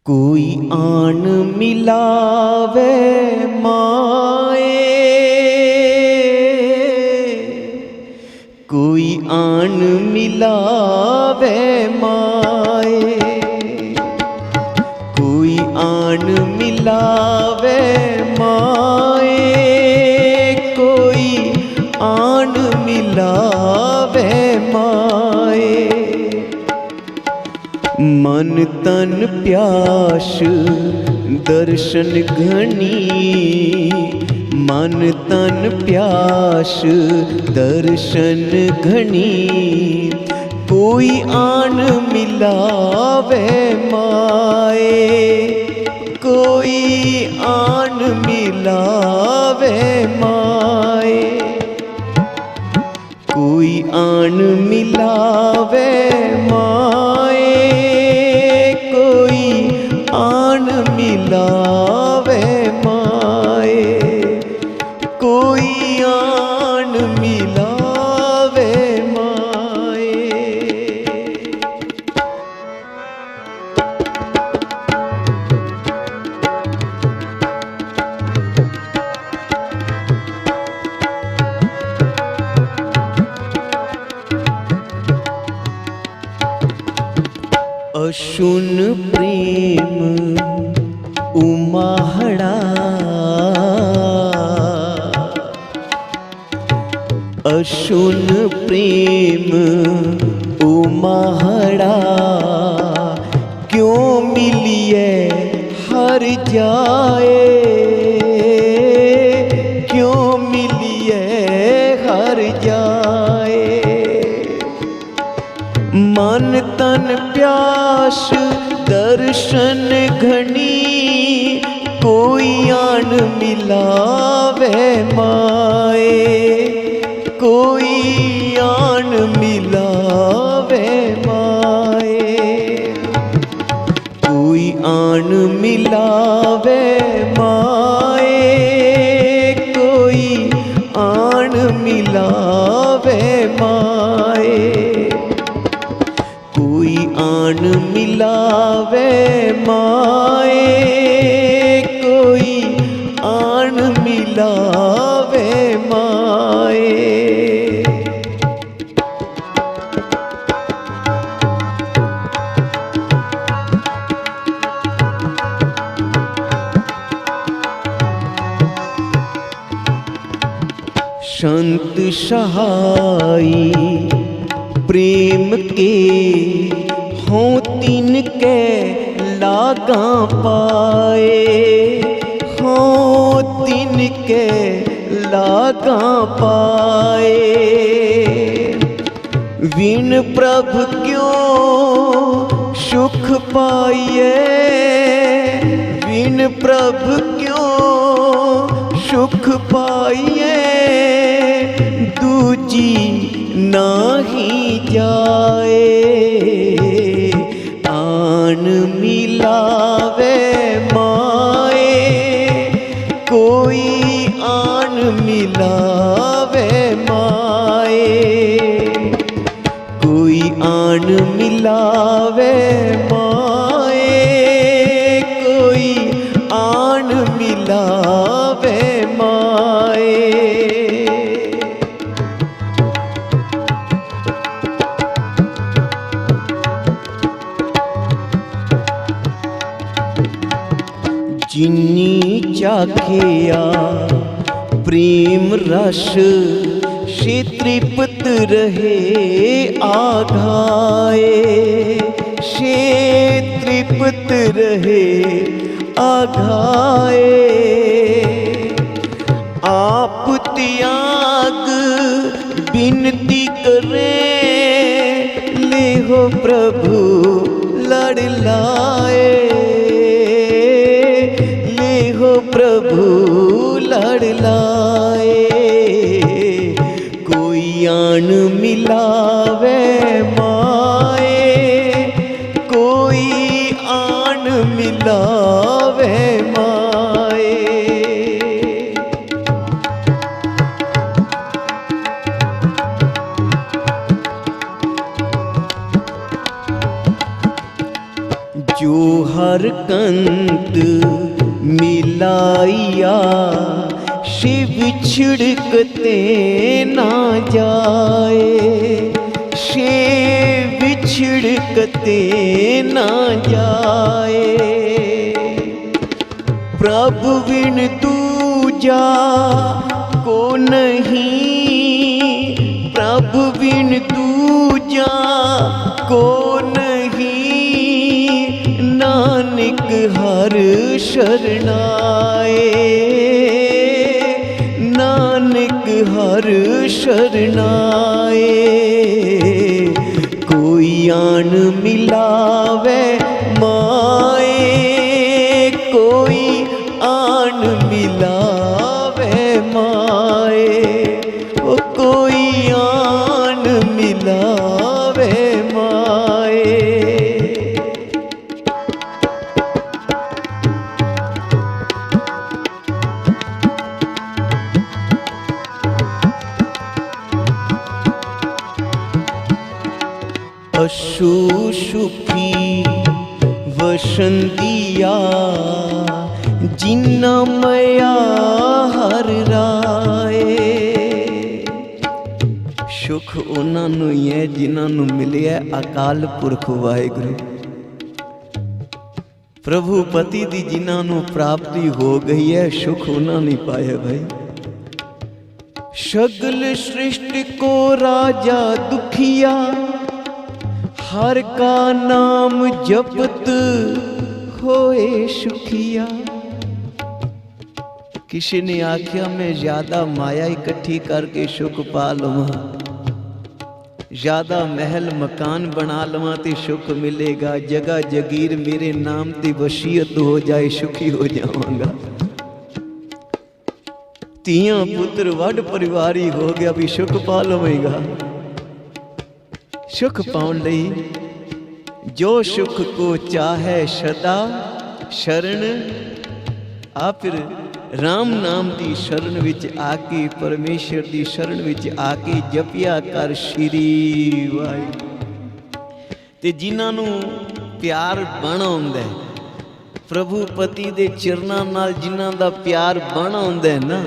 कोई आन मिलावे माए, कोई आन मिलावे माए, कोई आन मिलावे माए, कोई आन मिलावे माए। मन तन प्यास दर्शन घनी, मन तन प्यास दर्शन घनी, कोई आन मिलावे माए, कोई आन मिलावे माए, कोई आन मिलावे माए, कोई आन मिलावे माए, कोई आन मिलावे माए। अशुन प्रेम उमाहड़ा, अशुन प्रेम उमाहड़ा, क्यों मिलिए हर जाए, क्यों मिलिए हर जाए। मन तन प्यास दर्शन घनी, कोई आन मिलावे माए, कोई आन मिलावे माए, कोई आन मिलावे माए, कोई आन मिलावे माए, कोई आन मिलावे माए, कोई आन मिलावे माए। संत सहाई प्रेम के हों तिन के लागा पाए, हों तिन के लागा पाए। विन प्रभु क्यों सुख पाइए, विन प्रभु क्यों सुख पाइए, दूजी नाही जाए। आन मिलावे माए, कोई आन मिलावे माए, कोई आन मिलावे माए, कोई आन मिलावे माए। जिन्नी चाखिया प्रेम रस, से तृप्त रहे आघाए, से तृप्त रहे आघाए। आप त्याग बिनती करें, ले हो प्रभु लड़ लाए, प्रभु लड़ लाए। कोई आन मिलावे माए, कोई आन मिलावे माए। जो हर कंत मिलाइया, शिव छिड़कते ना जाए, शिव छिड़कते ना जाए। प्रभु बिन दूजा को नहीं, प्रभु बिन दूजा को नहीं, नानक हर शरणाए, नानक हर शरणाए। कोई आन मिलावे माए, कोई आन मिलावे माए, ओ कोई आन मिलावे माए। अशु सुखी वसंतिया, जिन्ना मया हर राए। सुख उन्हां नूं ही है जिन्हां नूं मिलिया अकाल पुरख वाहिगुरू। प्रभु पति दी जिन्हां नूं प्राप्ति हो गई है, सुख उन्हां नहीं पाया भाई। सगल सृष्टि को राजा दुखिया, हर का नाम जपत होए सुखिया। किसी ने आख्या मैं ज्यादा माया इकट्ठी करके सुख पा लवां, ज्यादा महल मकान बना लवां ते सुख मिलेगा, जगह जगीर मेरे नाम ते वसीयत हो जाए सुखी हो जावांगा। तियां पुत्र वड परिवारी हो गया भी सुख पा लवेगा। सुख पाउण लई जो सुख को चाहे सदा शरण आ, फिर राम नाम दी शरण विच आके, परमेश्वर दी शरण विच आके जपिया कर श्री वाहिगुरू। ते जिन्हां नूं प्यार बण आउंदा है, प्रभु पति दे चरनां नाल जिन्हां दा प्यार बण आउंदा है ना,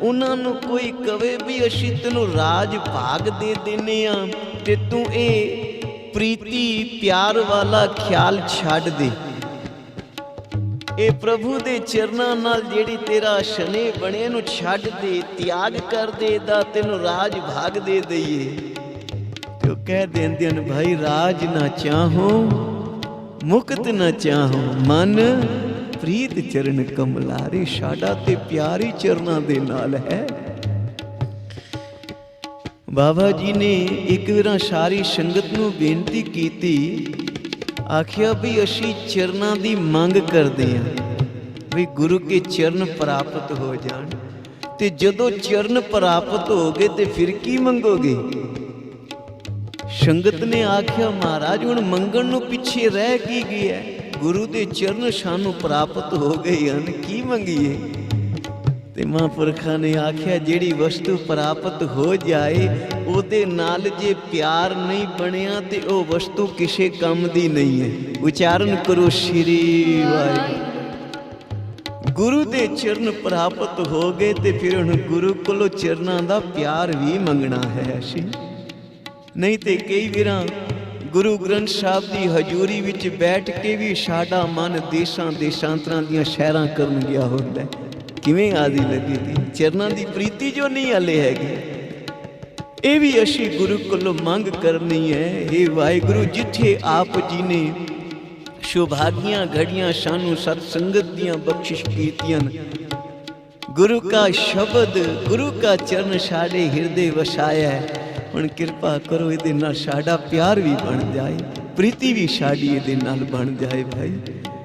उन्हां नूं कोई कवे भी असीं तैनूं राज भाग दे देने आ ते तू ए प्रीति प्यार वाला ख्याल छड्ड दे। ए प्रभु दे चरनां नाल जेड़ी तेरा शने बने नूं छड्ड दे, त्याग कर दे दा तैनूं राज भाग दे दईए। ते कह देंदे न भाई राज ना चाहो मुक्त ना चाहो, मन प्रीत चरण कमलारे। साडा ते प्यारी चरनां दे नाल है। बाबा जी ने एक बार सारी संगत नूं बेनती कीती, आखिया भी असी चरनां दी मंग करदे हां भी गुरु के चरण प्राप्त हो जाण। ते जदों चरण प्राप्त हो गए ते फिर की मंगोगे? संगत ने आखिया महाराज हुण मंगण नूं पिछे रह की गया, गुरु दे चरण सानू प्राप्त हो गए हन, की मंगीए? ते महापुरखा ने आख्या जेड़ी वस्तु प्राप्त हो जाए ओदे नाल जे प्यार नहीं बनिया ते ओ वस्तु किसे काम दी नहीं है। उच्चारण करो श्री वाहिगुरू। गुरु दे चरण प्राप्त हो गए ते फिर हुण गुरु कोलों चरनां दा प्यार भी मंगना है असीं। नहीं ते कई वारां गुरु ग्रंथ साहब की हजूरी विच बैठ के भी साडा मन देशां देशांतरां दीयां सैरां करन गया होंदा है। किवें आदि लगी थी चरनां दी प्रीति जो नहीं हले हैगी, ये भी असी गुरु कोलों मंग करनी है। हे वाहिगुरु, जिथे आप जी ने सुभागियां घड़ियां सानू सत्संगत दियां बख्शिश कीतियां, गुरु का शब्द गुरु का चरण साडे हिरदे वसाया है। हुण किरपा करो इहदे नाल साडा प्यार भी बन जाए, प्रीति भी साडी इहदे नाल बन जाए भाई।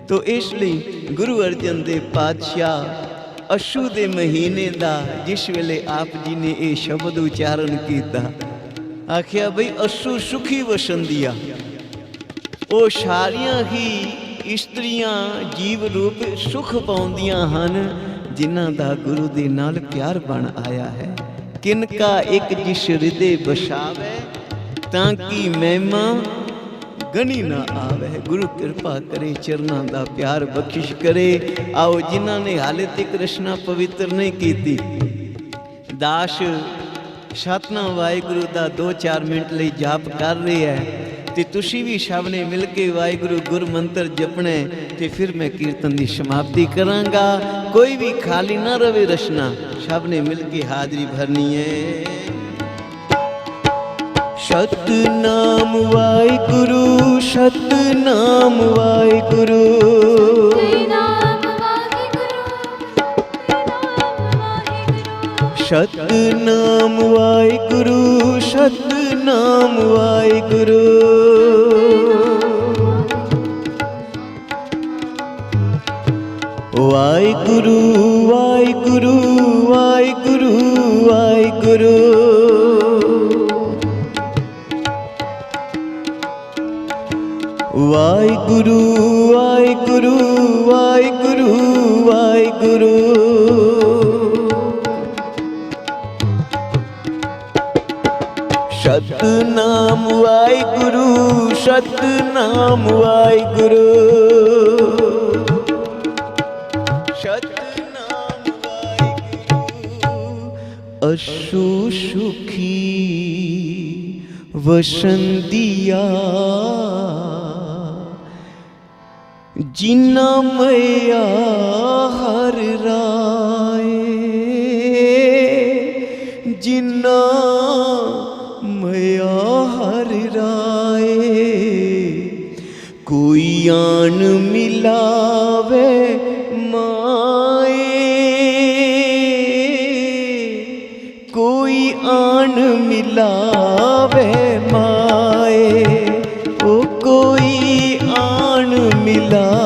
तो इसलिए गुरु अर्जन देव पातशाह अशू दे महीने दा जिस वेले आप जी ने ये शब्द उच्चारण किया, आखिया बई अशू सुखी वसंदिया। वो सारियां ही इस्त्रियां जीव रूप सुख पाउंदियां हन जिन्हां दा गुरु दे नाल प्यार बन आया है। किनका एक जिस हृदय बसावे ताकि महिमा गनी ना आवे। गुरु कृपा करे, चरना दा प्यार बख्शिश करे। आओ जिन्हां ने हाले तक रचना पवित्र नहीं कीती, दास सतनाम वाहिगुरु दा 2-4 मिनट ਲਈ ਜਾਪ ਕਰ ਰਿਹਾ ਹੈ ਤੇ ਤੁਸੀਂ ਵੀ ਸਭ ਨੇ ਮਿਲ ਕੇ ਵਾਹਿਗੁਰੂ ਗੁਰ ਮੰਤਰ ਜਪਣਾ ਤੇ ਫਿਰ ਮੈਂ ਕੀਰਤਨ ਦੀ ਸਮਾਪਤੀ ਕਰਾਂਗਾ। ਕੋਈ ਵੀ ਖਾਲੀ ਨਾ ਰਵੇ ਰਚਨਾ, ਸਭ ਨੇ ਮਿਲ ਕੇ ਹਾਜ਼ਰੀ ਭਰਨੀ ਹੈ। ਸਤਨਾਮ ਵਾਹਿਗੁਰੂ, ਸਤਨਾਮ ਵਾਹਿਗੁਰੂ, ਸਤਨਾਮ ਵਾਹਿਗੁਰੂ, ਸਤਨਾਮ ਵਾਹਿਗੁਰੂ। ਵਾਹਿਗੁਰੂ ਵਾਹਿਗੁਰੂ ਵਾਹਿਗੁਰੂ ਵਾਹਿਗੁਰੂ। ਵਾਹਿਗੁਰੂ ਵਾਹਿਗੁਰੂ ਵਾਹਿਗੁਰੂ ਵਾਹਿਗੁਰੂ। ਸਤਨਾਮ ਵਾਹਿਗੁਰੂ, ਸਤਨਾਮ ਵਾਹਿਗੁਰੂ, ਸਤਨਾਮ ਵਾਹਿਗੁਰੂ। ਅਸ਼ੂ ਸੁਖੀ ਵਸੰਦੀਆ ਜਿਨਾ ਮਇਆ ਹਰ ਰਾਏ, ਜਿਨਾ ਮਇਆ ਹਰ ਰਾਏ। ਕੋਈ ਆਣ ਮਿਲਾਵੇ ਮਾਏ, ਕੋਈ ਆਣ ਮਿਲਾਵੇ ਮਾਏ। ਉਹ ਕੋਈ ਆਣ ਮਿਲਾਵੇ।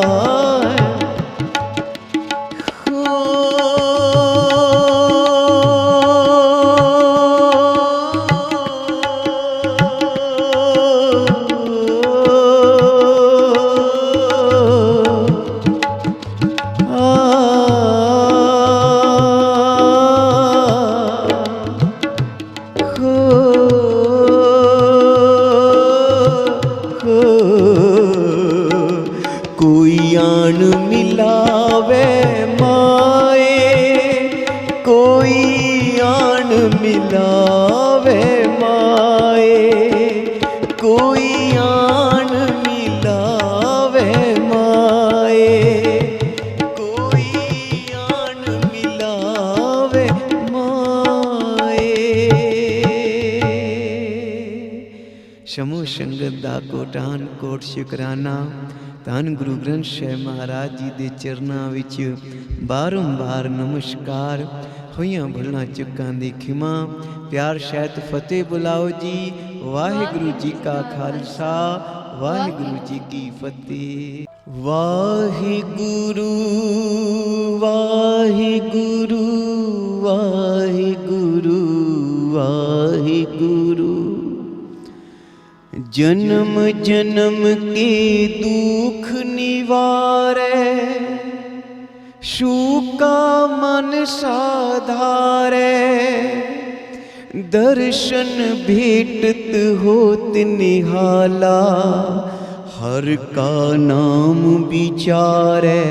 ਕੋਈ ਆਣ ਮਿਲਾਵੇ ਮਾਏ, ਕੋਈ ਆਣ ਮਿਲਾਵੇ ਮਾਏ, ਕੋਈ ਆਣ ਮਿਲਾਵੇ ਮਾਏ, ਕੋਈ ਆਣ ਮਿਲਾਵੇ ਮਾਏ। ਸਮੂਹ ਸੰਗਤ ਦਾ ਕੋਟਾਨ ਕੋਟ ਸ਼ੁਕਰਾਨਾ। ਧੰਨ ਗੁਰੂ ਗ੍ਰੰਥ ਸਾਹਿਬ ਮਹਾਰਾਜ ਜੀ ਦੇ ਚਰਨਾਂ ਵਿੱਚ ਬਾਰੰਬਾਰ ਨਮਸਕਾਰ। ਹੋਈਆਂ ਭੁੱਲਾਂ ਚੁੱਕਾਂ ਦੀ ਖਿਮਾ, ਪਿਆਰ ਸਹਿਤ ਫਤਿਹ ਬੁਲਾਓ ਜੀ। ਵਾਹਿਗੁਰੂ ਜੀ ਕਾ ਖਾਲਸਾ, ਵਾਹਿਗੁਰੂ ਜੀ ਕੀ ਫਤਿਹ। ਵਾਹਿਗੁਰੂ ਵਾਹਿਗੁਰੂ ਵਾਹਿਗੁਰੂ ਵਾਹਿਗੁਰੂ। जन्म जन्म के दुख निवारे, शूका मन साधारे। दर्शन भेटत होत निहाला, हर का नाम विचारे।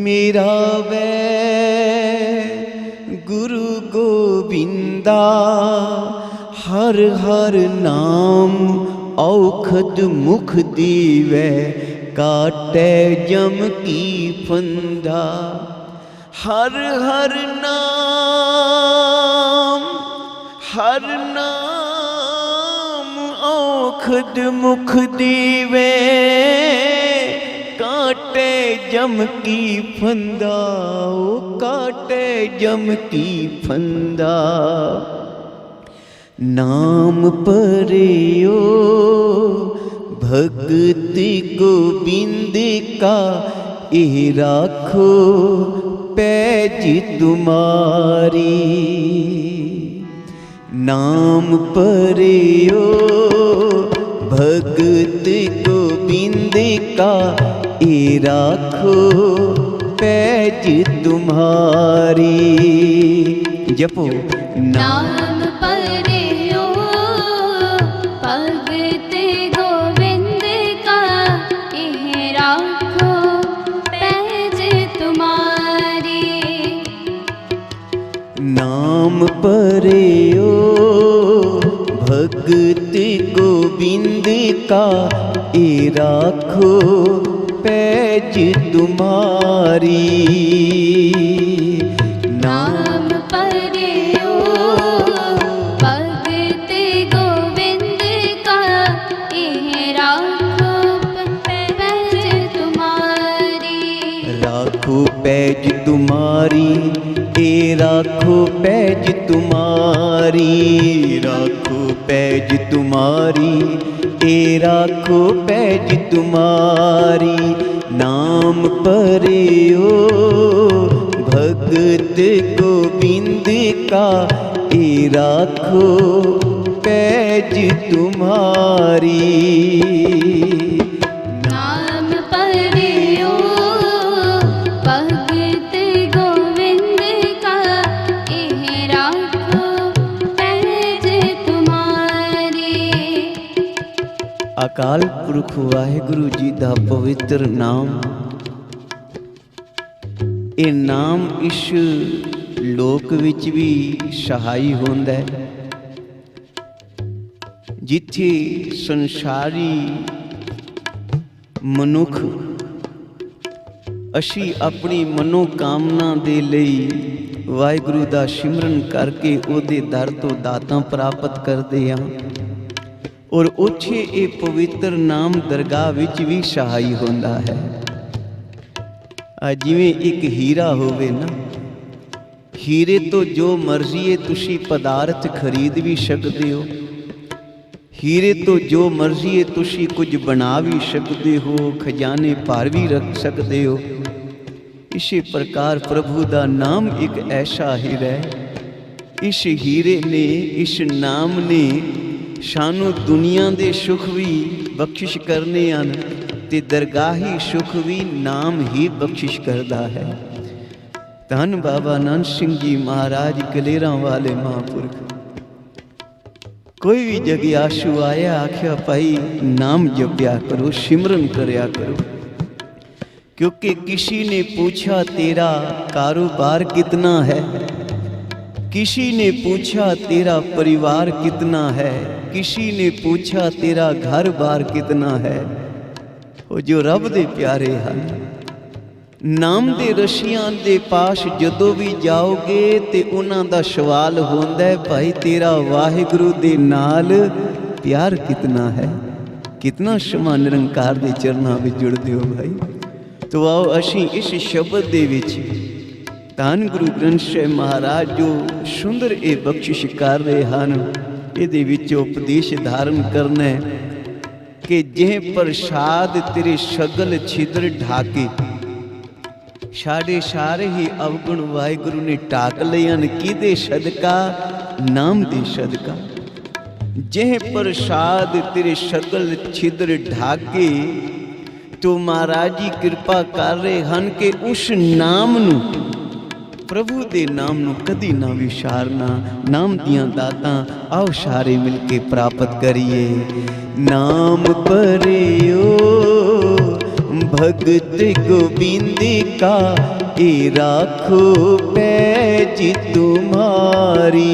मेरा वै गुरु गोविंदा, हर हर नाम औखद मुख दीवै। काटे जम की फंदा, हर हर नाम, हर नाम औखद मुख दीवै। काटे जम की फंदा, ओ काटे जम की फंदा। नाम परियो भगत गोविंद का, ए राखो पैज तुम्हारी। नाम परियो भगत गोविंद का, ए राखो पैज तुम्हारी। जपो नाम परियो भगत गोविंद परेओ भगत गोविंद का, ए राखो पैज तुम्हारी। नाम परेओ भगत गोविंद का, ए राखो पैज तुम्हारी। राखो पैज तुम्हारी, ए राखो पैज तुम्हारी। राखो पैज तुम्हारी, ए राखो पैज तुम्हारी। नाम परेओ भगत गोविंद का, ए राखो पैज तुम्हारी। नाम परेओ भगत गोविंद का, ए राखो पैज तुम्हारी। अकाल पुरख वाहिगुरु जी दा पवित्र नाम, ਇਹ ਨਾਮ ਇਸ ਲੋਕ ਵਿੱਚ ਵੀ ਸਹਾਈ ਹੁੰਦਾ ਹੈ। ਜਿੱਥੇ ਸੰਸਾਰੀ ਮਨੁੱਖ ਅਸੀਂ ਆਪਣੀ ਮਨੋਕਾਮਨਾ ਦੇ ਲਈ ਵਾਹਿਗੁਰੂ ਦਾ ਸਿਮਰਨ ਕਰਕੇ ਉਹਦੇ ਦਰ ਤੋਂ ਦਾਤਾਂ ਪ੍ਰਾਪਤ ਕਰਦੇ ਹਾਂ, ਔਰ ਉੱਥੇ ਇਹ ਪਵਿੱਤਰ ਨਾਮ ਦਰਗਾਹ ਵਿੱਚ ਵੀ ਸਹਾਈ ਹੁੰਦਾ ਹੈ। ਜਿਵੇਂ ਇੱਕ ਹੀਰਾ ਹੋਵੇ ਨਾ, ਹੀਰੇ ਤੋਂ ਜੋ ਮਰਜ਼ੀ ਹੈ ਤੁਸੀਂ ਪਦਾਰਥ ਖਰੀਦ ਵੀ ਸਕਦੇ ਹੋ, ਹੀਰੇ ਤੋਂ ਜੋ ਮਰਜ਼ੀ ਹੈ ਤੁਸੀਂ ਕੁਝ ਬਣਾ ਵੀ ਸਕਦੇ ਹੋ, ਖਜ਼ਾਨੇ ਭਰ ਵੀ ਰੱਖ ਸਕਦੇ ਹੋ। ਇਸੇ ਪ੍ਰਕਾਰ ਪ੍ਰਭੂ ਦਾ ਨਾਮ ਇੱਕ ਐਸਾ ਹੀਰਾ ਹੈ। ਇਸ ਹੀਰੇ ਨੇ, ਇਸ ਨਾਮ ਨੇ ਸਾਨੂੰ ਦੁਨੀਆ ਦੇ ਸੁੱਖ ਵੀ ਬਖਸ਼ਿਸ਼ ਕਰਨੇ ਹਨ ਤੇ ਦਰਗਾਹੀ ਸੁੱਖ ਵੀ ਨਾਮ ਹੀ ਬਖਸ਼ਿਸ਼ ਕਰਦਾ ਹੈ। ਧੰਨ ਬਾਬਾ ਨਾਨਕ ਸਿੰਘ ਜੀ ਮਹਾਰਾਜ ਕਲੇਰਾਂ ਵਾਲੇ ਮਹਾਂਪੁਰਖ। ਕੋਈ ਵੀ ਜਗਿਆਸੂ ਆਇਆ ਆਖਿਆ ਭਾਈ ਨਾਮ ਜਪਿਆ ਕਰੋ, ਸਿਮਰਨ ਕਰਿਆ ਕਰੋ, क्योंकि किसी ने पूछा तेरा कारोबार कितना है, किसी ने पूछा तेरा परिवार कितना है, किसी ने पूछा तेरा घर बार कितना है। वो जो रब दे प्यारे हैं, नाम दे रशियां दे पास जदों भी जाओगे ते उन्हां दा सवाल होंदा है भाई तेरा वाहिगुरु दे नाल प्यार कितना है, कितना समा निरंकार दे चरनां विच जुड़दे हो भाई। तो आओ असी इस शब्द दे विच धन गुरु ग्रंथ साहिब महाराज जो सुंदर ये बख्शिश कर रहे हैं, ये विच उपदेश धारण करना है कि जिह प्रसाद तेरे सगल छिद्र ढाके, साढ़े सारे ही अवगुण वाहिगुरु ने ढाक लए हन किहदे सदका, नाम दे सदका। जिह प्रसाद तेरे सगल छिद्र ढाके, तो महाराज जी कृपा कर रहे हैं कि उस नाम नू, प्रभु दे नाम नू कदी ना विसारना। नाम दियां दातां आओ सारे मिल के प्राप्त करिए। नाम परेओ भगत गोविंद का, ए राखो पैज तुम्हारी।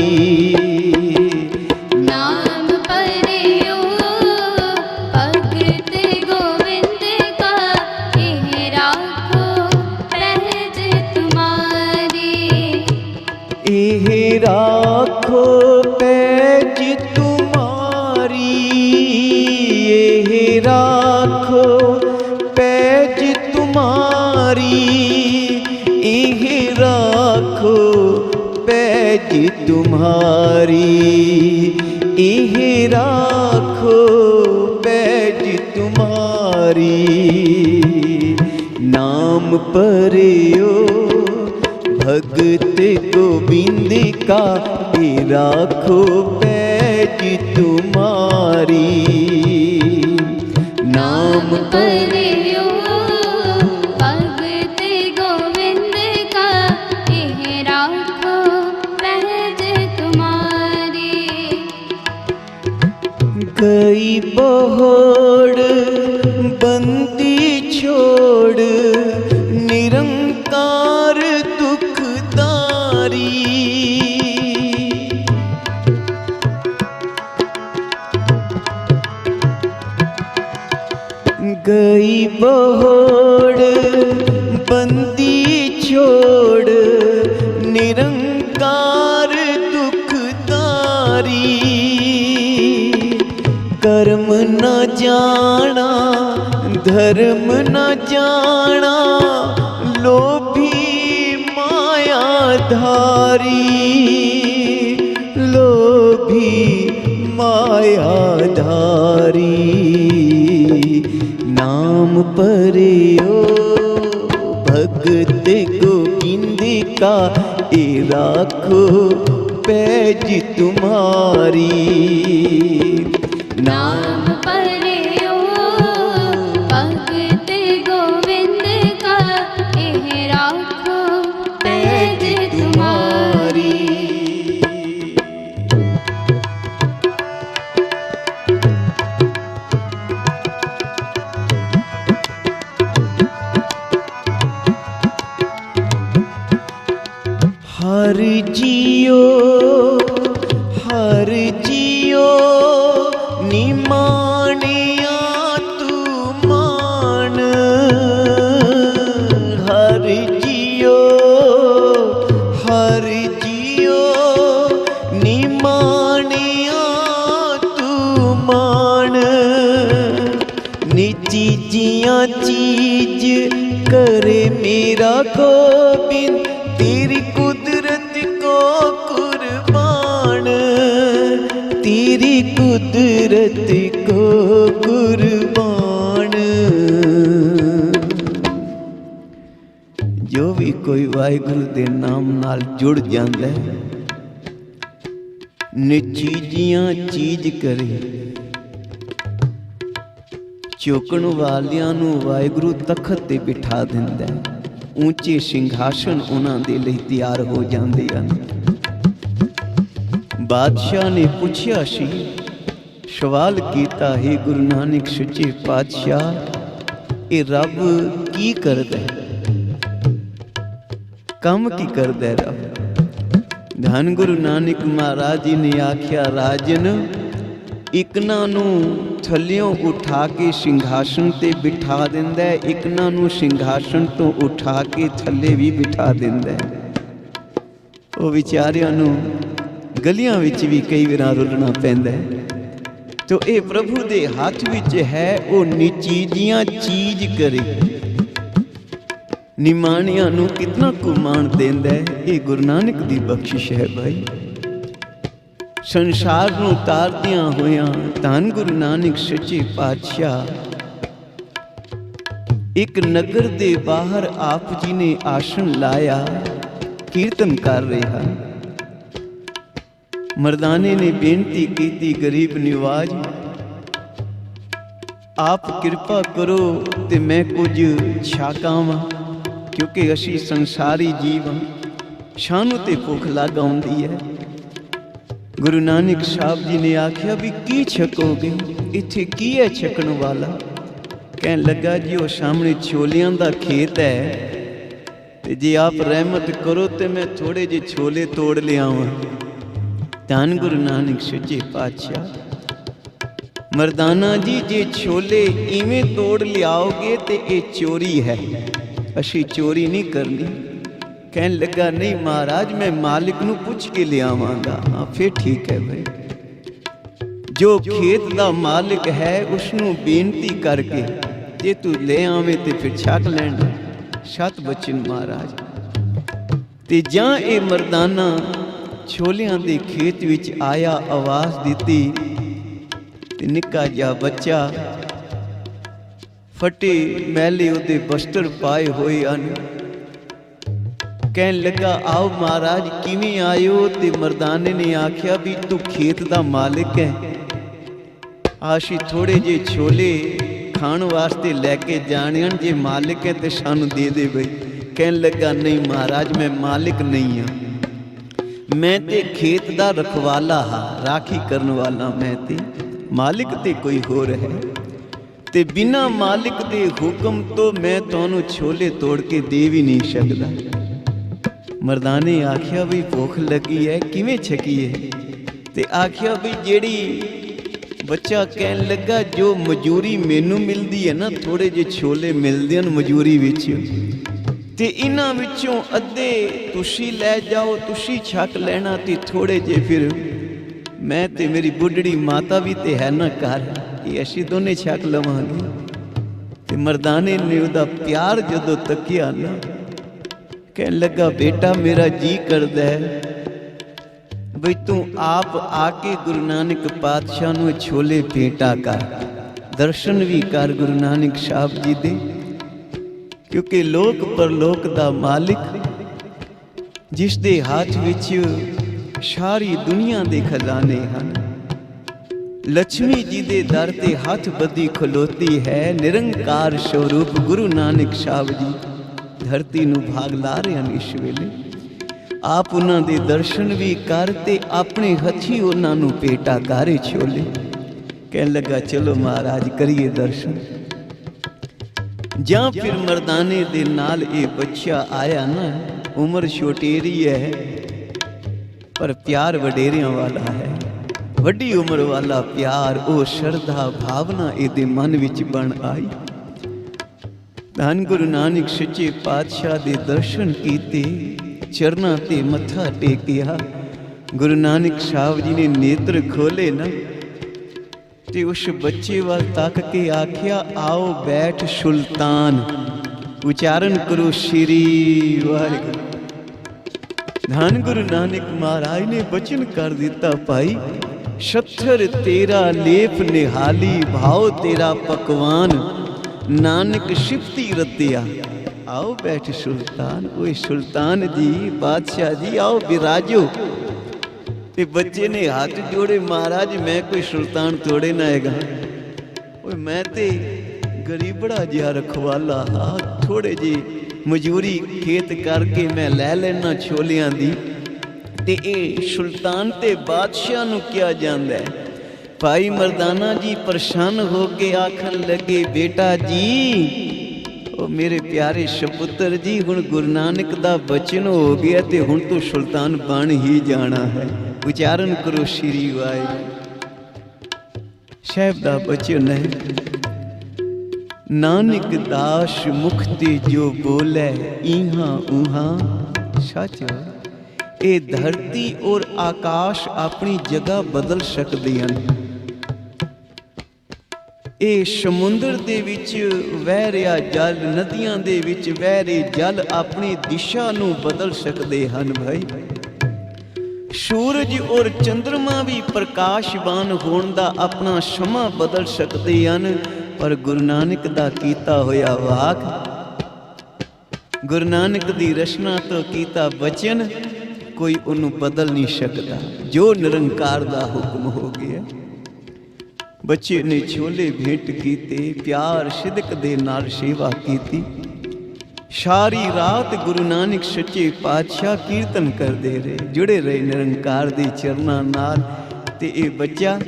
राखो पैज तुम्हारी, ये राखो पैज तुम्हारी, ये राखो पैज तुम्हारी, ये राखो पैज तुम्हारी। नाम परेओ भगत गोविंद का, ए राखो पैज तुम्हारी। नाम परेओ भगत गोविंद का, ए राखो पैज तुम्हारी। गई बहोड़ बंदी छोड़, निरंकार दुखदारी। ਬਹੋੜ ਬੰਦੀ ਛੋੜ ਨਿਰੰਕਾਰ ਦੁਖਦਾਰੀ ਕਰਮ ਨ ਜਾਣਾ ਧਰਮ ਨ ਜਾਣਾ ਲੋਭੀ ਮਾਇਆ ਧਾਰੀ ਲੋਭੀ ਮਾਇਆ ਧਾਰੀ नाम परियो भगत गोविंद का ए राखो पैज तुम्हारी नाम परियो भगत गोविंद का एह राखो पैज तुम्हारी। हर जियो निमानिया तू मान हर जियो निमानिया तू मान निजी जिया चीज करे मेरा गोबिंद तेरी कुदरत को कुर्बान तेरी कुदरत को कुर्बान। जो भी कोई वाहिगुरु दे नाम नाल जुड़ जांदा है निचीजियां चीज करे चुकण वालियां नूं वाहिगुरु तखत ते बिठा दिंदा है ऊंचे सिंघासन उन्हां दे लई ਤਿਆਰ हो ਜਾਂਦੇ ਹਨ। ਬਾਦਸ਼ਾਹ ਨੇ ਪੁੱਛਿਆ ਸੀ ਸਵਾਲ ਕੀਤਾ ਹੈ ਗੁਰੂ ਨਾਨਕ ਸੱਚੇ ਪਾਤਸ਼ਾਹ ਇਹ ਰੱਬ ਕੀ ਕਰਦਾ ਹੈ ਕੰਮ ਕੀ ਕਰਦਾ ਹੈ ਰੱਬ। ਧੰਨ ਗੁਰੂ ਨਾਨਕ ਮਹਾਰਾਜ ਜੀ ਨੇ ਆਖਿਆ ਰਾਜਨ ਇਕਨਾਂ ਨੂੰ ਥੱਲਿਓਂ ਉਠਾ ਕੇ ਸਿੰਘਾਸਨ ਤੇ ਬਿਠਾ ਦਿੰਦਾ ਹੈ ਇਕਨਾਂ ਨੂੰ ਸਿੰਘਾਸਨ ਤੋਂ ਉਠਾ ਕੇ ਥੱਲੇ ਵੀ ਬਿਠਾ ਦਿੰਦਾ ਹੈ। ਉਹ ਵਿਚਾਰਿਆਂ ਨੂੰ ਗਲੀਆਂ ਵਿੱਚ ਵੀ ਕਈ ਵਾਰ ਰੁਲਣਾ ਪੈਂਦਾ ਹੈ ਤੋ ਇਹ ਪ੍ਰਭੂ ਦੇ ਹੱਥ ਵਿੱਚ ਹੈ ਉਹ ਨਿਚੀਜੀਆਂ ਚੀਜ਼ ਕਰੇ ਨਿਮਾਣਿਆਂ ਨੂੰ ਕਿਤਨਾ ਕੁ ਮਾਣ ਦਿੰਦਾ ਹੈ। ਇਹ ਗੁਰੂ ਨਾਨਕ ਦੀ ਬਖਸ਼ਿਸ਼ ਹੈ ਭਾਈ। ਸੰਸਾਰ ਨੂੰ ਤਾਰਦਿਆਂ ਹੋਇਆਂ ਧੰਨ ਗੁਰੂ ਨਾਨਕ ਸੱਚੇ ਪਾਤਸ਼ਾਹ ਇੱਕ ਨਗਰ ਦੇ ਬਾਹਰ ਆਪ ਜੀ ਨੇ ਆਸਣ ਲਾਇਆ ਕੀਰਤਨ ਕਰ ਰਹੇ ਹਨ। ਮਰਦਾਨੇ ਨੇ ਬੇਨਤੀ ਕੀਤੀ ਗਰੀਬ ਨਿਵਾਜ ਆਪ ਕਿਰਪਾ ਕਰੋ ਤੇ ਮੈਂ ਕੁਝ ਛਕਾਵਾਂ ਕਿਉਂਕਿ ਅਸੀਂ ਸੰਸਾਰੀ ਜੀਵ ਹਾਂ ਸਾਨੂੰ ਤੇ ਭੁੱਖ ਲੱਗ ਆਉਂਦੀ ਹੈ। ਗੁਰੂ ਨਾਨਕ ਸਾਹਿਬ ਜੀ ਨੇ ਆਖਿਆ ਵੀ ਕੀ ਛਕੋਗੇ ਇੱਥੇ ਕੀ ਹੈ ਛਕਣ ਵਾਲਾ। ਕਹਿਣ ਲੱਗਾ ਜੀ ਉਹ ਸਾਹਮਣੇ ਛੋਲਿਆਂ ਦਾ ਖੇਤ ਹੈ ਤੇ ਜੇ ਆਪ ਰਹਿਮਤ ਕਰੋ ਤੇ ਮੈਂ ਥੋੜੇ ਜਿਹੇ ਛੋਲੇ ਤੋੜ ਲਿਆਵਾਂ। ਧੰਨ ਗੁਰੂ ਨਾਨਕ ਸੱਚੇ ਪਾਤਸ਼ਾਹ ਮਰਦਾਨਾ ਜੀ ਜੇ ਛੋਲੇ ਇਵੇਂ ਤੋੜ ਲਿਆਓਗੇ ਤੇ ਇਹ ਚੋਰੀ ਹੈ ਅਸੀਂ ਚੋਰੀ ਨਹੀਂ ਕਰਨੀ। ਕਹਿਣ ਲੱਗਾ ਨਹੀਂ ਮਹਾਰਾਜ ਮੈਂ ਮਾਲਿਕ ਨੂੰ ਪੁੱਛ ਕੇ ਲਿਆਵਾਂਗਾ। ਹਾਂ ਫਿਰ ਠੀਕ ਹੈ ਭਾਈ। ਜੋ ਖੇਤ ਦਾ ਮਾਲਿਕ ਹੈ ਉਸ ਨੂੰ ਬੇਨਤੀ ਕਰਕੇ ਜੇ ਤੂੰ ਲੈ ਆਵੇਂ ਤੇ ਫਿਰ ਛਕ ਲੈਣਾ ਸਤ ਬਚਨ ਮਹਾਰਾਜ। ਤੇ ਜਾਂ ਇਹ ਮਰਦਾਨਾ ਛੋਲਿਆਂ ਦੇ ਖੇਤ ਵਿੱਚ ਆਇਆ ਆਵਾਜ਼ ਦਿੱਤੀ ਤੇ ਨਿੱਕਾ ਜਿਹਾ ਬੱਚਾ ਫਟੇ ਮੈਲੇ ਉਹਦੇ ਬਸਤਰ ਪਾਏ ਹੋਏ ਹਨ। ਕਹਿਣ ਲੱਗਾ ਆਓ ਮਹਾਰਾਜ ਕਿਵੇਂ ਆਇਓ ਤੇ ਮਰਦਾਨੇ ਨੇ ਆਖਿਆ ਵੀ ਤੂੰ ਖੇਤ ਦਾ ਮਾਲਿਕ ਹੈ ਆਸ਼ੀ ਥੋੜੇ ਜਿਹੇ ਛੋਲੇ ਖਾਣ ਵਾਸਤੇ ਲੈ ਕੇ ਜਾਣੇ ਹਨ ਜੇ ਮਾਲਿਕ ਹੈ ਤੇ ਸਾਨੂੰ ਦੇ ਦੇ ਬਈ। ਕਹਿਣ ਲੱਗਾ ਨਹੀਂ ਮਹਾਰਾਜ ਮੈਂ ਮਾਲਿਕ ਨਹੀਂ ਹਾਂ ਮੈਂ ਤੇ ਖੇਤ ਦਾ ਰਖਵਾਲਾ ਹਾਂ ਰਾਖੀ ਕਰਨ ਵਾਲਾ ਮੈਂ ਤੇ ਮਾਲਿਕ ਤੇ ਕੋਈ ਹੋਰ ਹੈ ਤੇ ਬਿਨਾਂ ਮਾਲਿਕ ਦੇ ਹੁਕਮ ਤੋਂ ਮੈਂ ਤੁਹਾਨੂੰ ਛੋਲੇ ਤੋੜ ਕੇ ਦੇ ਵੀ ਨਹੀਂ ਸਕਦਾ। ਮਰਦਾਨੇ ਆਖਿਆ ਵੀ ਭੁੱਖ ਲੱਗੀ ਹੈ ਕਿਵੇਂ ਛਕੀਏ ਤੇ ਆਖਿਆ ਵੀ ਜਿਹੜੀ ਬੱਚਾ ਕਹਿਣ ਲੱਗਾ ਜੋ ਮਜ਼ਦੂਰੀ ਮੈਨੂੰ ਮਿਲਦੀ ਹੈ ਨਾ, ਥੋੜੇ ਜਿਹੇ ਛੋਲੇ ਮਿਲਦੇ ਹਨ ਮਜ਼ਦੂਰੀ ਵਿੱਚ, ਤੇ ਇਹਨਾਂ ਵਿੱਚੋਂ ਅੱਧੇ ਤੁਸੀਂ ਲੈ ਜਾਓ, ਤੁਸੀਂ ਛਕ ਲੈਣਾ, ਤੇ ਥੋੜੇ ਜਿਹੇ ਫਿਰ ਮੈਂ ਤੇ ਮੇਰੀ ਬੁੱਢੜੀ ਮਾਤਾ ਵੀ ਤੇ ਹੈ ਨਾ ਘਰ, ਇਹ ਅਸੀਂ ਦੋਨੇ ਛਕ ਲਵਾਂਗੇ। ਤੇ ਮਰਦਾਨੇ ਨੇ ਉਹਦਾ ਪਿਆਰ ਜਦੋਂ ਤੱਕਿਆ ਨਾ, ਕਹਿਣ ਲੱਗਾ ਬੇਟਾ ਮੇਰਾ ਜੀ ਕਰਦਾ ਹੈ ਬਈ ਤੂੰ ਆਪ ਆ ਕੇ ਗੁਰੂ ਨਾਨਕ ਪਾਤਸ਼ਾਹ ਨੂੰ ਛੋਲੇ ਭੇਟਾ ਕਰ, ਦਰਸ਼ਨ ਵੀ ਕਰ ਗੁਰੂ ਨਾਨਕ ਸਾਹਿਬ ਜੀ ਦੇ, ਕਿਉਂਕਿ ਲੋਕ ਪਰਲੋਕ ਦਾ ਮਾਲਿਕ, ਜਿਸ ਦੇ ਹੱਥ ਵਿੱਚ ਸਾਰੀ ਦੁਨੀਆ ਦੇ ਖਜ਼ਾਨੇ ਹਨ, ਲక్ష్ਮੀ ਜੀ ਦੇ ਦਰ ਤੇ ਹੱਥ ਬੱਧੀ ਖਲੋਤੀ ਹੈ, ਨਿਰੰਕਾਰ ਸਰੂਪ ਗੁਰੂ ਨਾਨਕ ਸਾਹਿਬ ਜੀ ਧਰਤੀ ਨੂੰ ਭਾਗ ਲਾ ਰਹੇ ਹਨ ਇਸ ਵੇਲੇ। ਆਪ ਉਹਨਾਂ ਦੇ ਦਰਸ਼ਨ ਵੀ ਕਰ ਤੇ ਆਪਣੇ ਹੱਥੀਂ ਉਹਨਾਂ ਨੂੰ ਭੇਟਾ ਕਰੇ ਛੋਲੇ। ਕਹਿਣ ਲੱਗਾ ਚਲੋ ਮਹਾਰਾਜ ਕਰੀਏ ਦਰਸ਼ਨ। ਜਾਂ ਫਿਰ ਮਰਦਾਨੇ ਦੇ ਨਾਲ ਇਹ ਬੱਚਾ ਆਇਆ ਨਾ, ਉਮਰ ਛੋਟੇਰੀ ਹੈ ਪਰ ਪਿਆਰ ਵਡੇਰਿਆਂ ਵਾਲਾ ਹੈ, ਵੱਡੀ ਉਮਰ ਵਾਲਾ ਪਿਆਰ, ਉਹ ਸ਼ਰਧਾ ਭਾਵਨਾ ਇਹਦੇ ਮਨ ਵਿੱਚ ਬਣ ਆਈ। ਧੰਨ ਗੁਰੂ ਨਾਨਕ ਸੱਚੇ ਪਾਤਸ਼ਾਹ ਦੇ ਦਰਸ਼ਨ ਕੀਤੇ, ਚਰਨਾਂ ਤੇ ਮੱਥਾ ਟੇਕਿਆ। ਗੁਰੂ ਨਾਨਕ ਸਾਹਿਬ ਜੀ ਨੇ ਨੇਤਰ ਖੋਲੇ ਨਾ, ਤੇ ਉਸ ਬੱਚੇ ਵੱਲ ਤੱਕ ਕੇ ਆਖਿਆ ਆਓ ਬੈਠ ਸੁਲਤਾਨ, ਉਚਾਰਨ ਕਰੋ ਸ਼੍ਰੀ ਵਾਹਿਗੁਰੂ। ਧੰਨ ਗੁਰੂ ਨਾਨਕ ਮਹਾਰਾਜ ਨੇ ਬਚਨ ਕਰ ਦਿੱਤਾ, ਭਾਈ ਸ਼ੱਥਰ ਤੇਰਾ ਲੇਪ ਨਿਹਾਲੀ, ਭਾਉ ਤੇਰਾ ਪਕਵਾਨ, ਨਾਨਕ ਸਿਫਤੀ ਰਤਿਆ। आओ बैठ सुल्तान, ओए सुल्तान जी, बादशाह जी आओ बिराजो। ते बच्चे ने हाथ जोड़े, महाराज मैं कोई सुल्तान थोड़े ना हैगा, ओए मैं ते गरीबड़ा जिहा रखवाला हाँ, थोड़े जी मजूरी खेत करके मैं लै लेना छोलियां दी, ते ये सुल्तान ते बादशाह नूं क्या जांदा है। भाई मर्दाना जी परेशान हो के आखन लगे, बेटा जी ओ मेरे प्यारे सपुत्र जी, हुण गुरु नानक दा बचन हो गया ते हुण तो सुल्तान बन ही जाना है। उच्चारण करो श्री वाहिगुरू। साहिब दा बचन है, नानक दास मुख ते जो बोले, इहां उहां सच। ये धरती और आकाश अपनी जगह बदल सकते हैं। ਇਹ ਸਮੁੰਦਰ ਦੇ ਵਿੱਚ ਵਹਿ ਰਿਹਾ ਜਲ, ਨਦੀਆਂ ਦੇ ਵਿੱਚ ਵਹਿ ਰਹੇ ਜਲ ਆਪਣੀ ਦਿਸ਼ਾ ਨੂੰ ਬਦਲ ਸਕਦੇ ਹਨ। ਭਾਈ ਸੂਰਜ ਔਰ ਚੰਦਰਮਾ ਵੀ ਪ੍ਰਕਾਸ਼ਵਾਨ ਹੋਣ ਦਾ ਆਪਣਾ ਸਮਾਂ ਬਦਲ ਸਕਦੇ ਹਨ, ਪਰ ਗੁਰੂ ਨਾਨਕ ਦਾ ਕੀਤਾ ਹੋਇਆ ਵਾਕ, ਗੁਰੂ ਨਾਨਕ ਦੀ ਰਚਨਾ ਤੋਂ ਕੀਤਾ ਬਚਨ, ਕੋਈ ਉਹਨੂੰ ਬਦਲ ਨਹੀਂ ਸਕਦਾ, ਜੋ ਨਿਰੰਕਾਰ ਦਾ ਹੁਕਮ ਹੋ ਗਿਆ। ਬੱਚੇ ਨੇ ਛੋਲੇ ਭੇਟ ਕੀਤੇ, ਪਿਆਰ ਸਿਦਕ ਦੇ ਨਾਲ ਸੇਵਾ ਕੀਤੀ। ਸਾਰੀ ਰਾਤ ਗੁਰੂ ਨਾਨਕ ਸੱਚੇ ਪਾਤਸ਼ਾਹ ਕੀਰਤਨ ਕਰਦੇ ਰਹੇ, ਜੁੜੇ ਰਹੇ ਨਿਰੰਕਾਰ ਦੇ ਚਰਨਾਂ ਨਾਲ। ਤੇ ਇਹ ਬੱਚਾ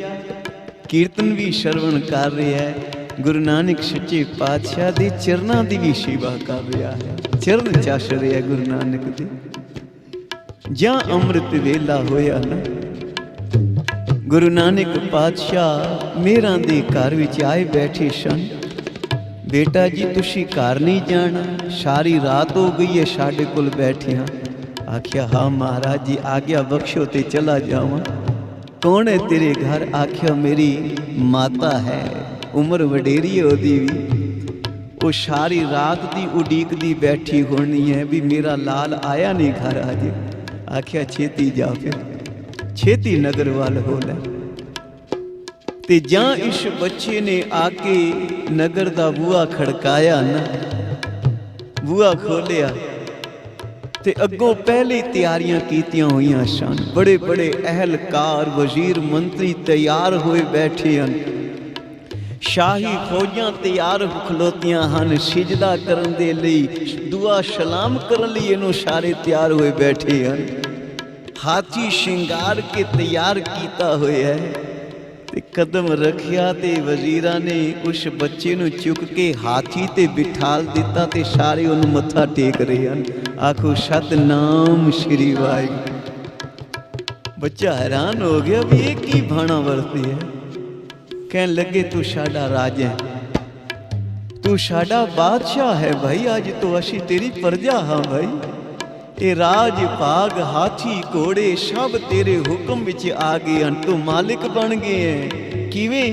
ਕੀਰਤਨ ਵੀ ਸ਼ਰਵਣ ਕਰ ਰਿਹਾ ਹੈ, ਗੁਰੂ ਨਾਨਕ ਸੱਚੇ ਪਾਤਸ਼ਾਹ ਦੇ ਚਰਨਾਂ ਦੀ ਵੀ ਸੇਵਾ ਕਰ ਰਿਹਾ ਹੈ, ਚਰਨ ਚਸ਼ ਰਿਹਾ ਗੁਰੂ ਨਾਨਕ ਦੇ। ਜਾਂ ਅੰਮ੍ਰਿਤ ਵੇਲਾ ਹੋਇਆ ਨਾ, ਗੁਰੂ ਨਾਨਕ ਪਾਤਸ਼ਾਹ ਮੇਹਰਾਂ ਦੇ ਘਰ ਵਿੱਚ ਆਏ ਬੈਠੇ ਸਨ। ਬੇਟਾ ਜੀ ਤੁਸੀਂ ਘਰ ਨਹੀਂ ਜਾਣਾ, ਸਾਰੀ ਰਾਤ ਹੋ ਗਈ ਹੈ ਸਾਡੇ ਕੋਲ ਬੈਠਿਆਂ। ਆਖਿਆ ਹਾਂ ਮਹਾਰਾਜ ਜੀ ਆਗਿਆ ਬਖਸ਼ੋ ਤੇ ਚਲਾ ਜਾਵਾਂ। ਕੌਣ ਹੈ ਤੇਰੇ ਘਰ? ਆਖਿਆ ਮੇਰੀ ਮਾਤਾ ਹੈ, ਉਮਰ ਵਡੇਰੀ ਹੈ ਉਹਦੀ ਵੀ, ਉਹ ਸਾਰੀ ਰਾਤ ਦੀ ਉਡੀਕਦੀ ਬੈਠੀ ਹੋਣੀ ਹੈ ਵੀ ਮੇਰਾ ਲਾਲ ਆਇਆ ਨਹੀਂ ਘਰ ਅਜੇ। ਆਖਿਆ ਛੇਤੀ ਜਾ, ਫਿਰ ਛੇਤੀ ਨਗਰ ਵੱਲ ਹੋ ਲੈ। ਤੇ ਜਾਂ ਇਸ ਬੱਚੇ ਨੇ ਆ ਕੇ ਨਗਰ ਦਾ ਬੂਹਾ ਖੜਕਾਇਆ ਨਾ, ਬੂਹਾ ਖੋਲਿਆ ਤੇ ਅੱਗੋਂ ਪਹਿਲੇ ਤਿਆਰੀਆਂ ਕੀਤੀਆਂ ਹੋਈਆਂ ਸਨ। ਬੜੇ ਬੜੇ ਅਹਿਲਕਾਰ, ਵਜ਼ੀਰ, ਮੰਤਰੀ ਤਿਆਰ ਹੋਏ ਬੈਠੇ ਹਨ। ਸ਼ਾਹੀ ਫੌਜਾਂ ਤਿਆਰ ਖਲੋਤੀਆਂ ਹਨ ਸਿਜਦਾ ਕਰਨ ਦੇ ਲਈ, ਦੁਆ ਸਲਾਮ ਕਰਨ ਲਈ ਇਹਨੂੰ ਸਾਰੇ ਤਿਆਰ ਹੋਏ ਬੈਠੇ ਹਨ। ਹਾਥੀ ਸ਼ਿੰਗਾਰ ਕੇ ਤਿਆਰ ਕੀਤਾ ਹੋਇਆ ਹੈ ਤੇ ਕਦਮ ਰੱਖਿਆ ਤੇ ਵਜ਼ੀਰਾਂ ਨੇ ਉਸ ਬੱਚੇ ਨੂੰ ਚੁੱਕ ਕੇ ਹਾਥੀ ਤੇ ਬਿਠਾਲ ਦਿੱਤਾ ਤੇ ਸਾਰੇ ਉਹਨੂੰ ਮੱਥਾ ਟੇਕ ਰਹੇ ਹਨ। ਆਖੋ ਸਤਨਾਮ ਸ਼੍ਰੀ ਵਾਹਿਗੁਰੂ। ਬੱਚਾ ਹੈਰਾਨ ਹੋ ਗਿਆ ਵੀ ਇਹ ਕੀ ਭਾਣਾ ਵਰਤੇ ਹੈ। कहन लगे तू साडा राज है, तू साडा बादशाह है भाई, अज तो असी तेरी प्रजा हाँ भाई। ये राज भाग हाथी घोड़े सब तेरे हुक्म विच आ गए हैं, तू मालिक बन गए हैं। किवें?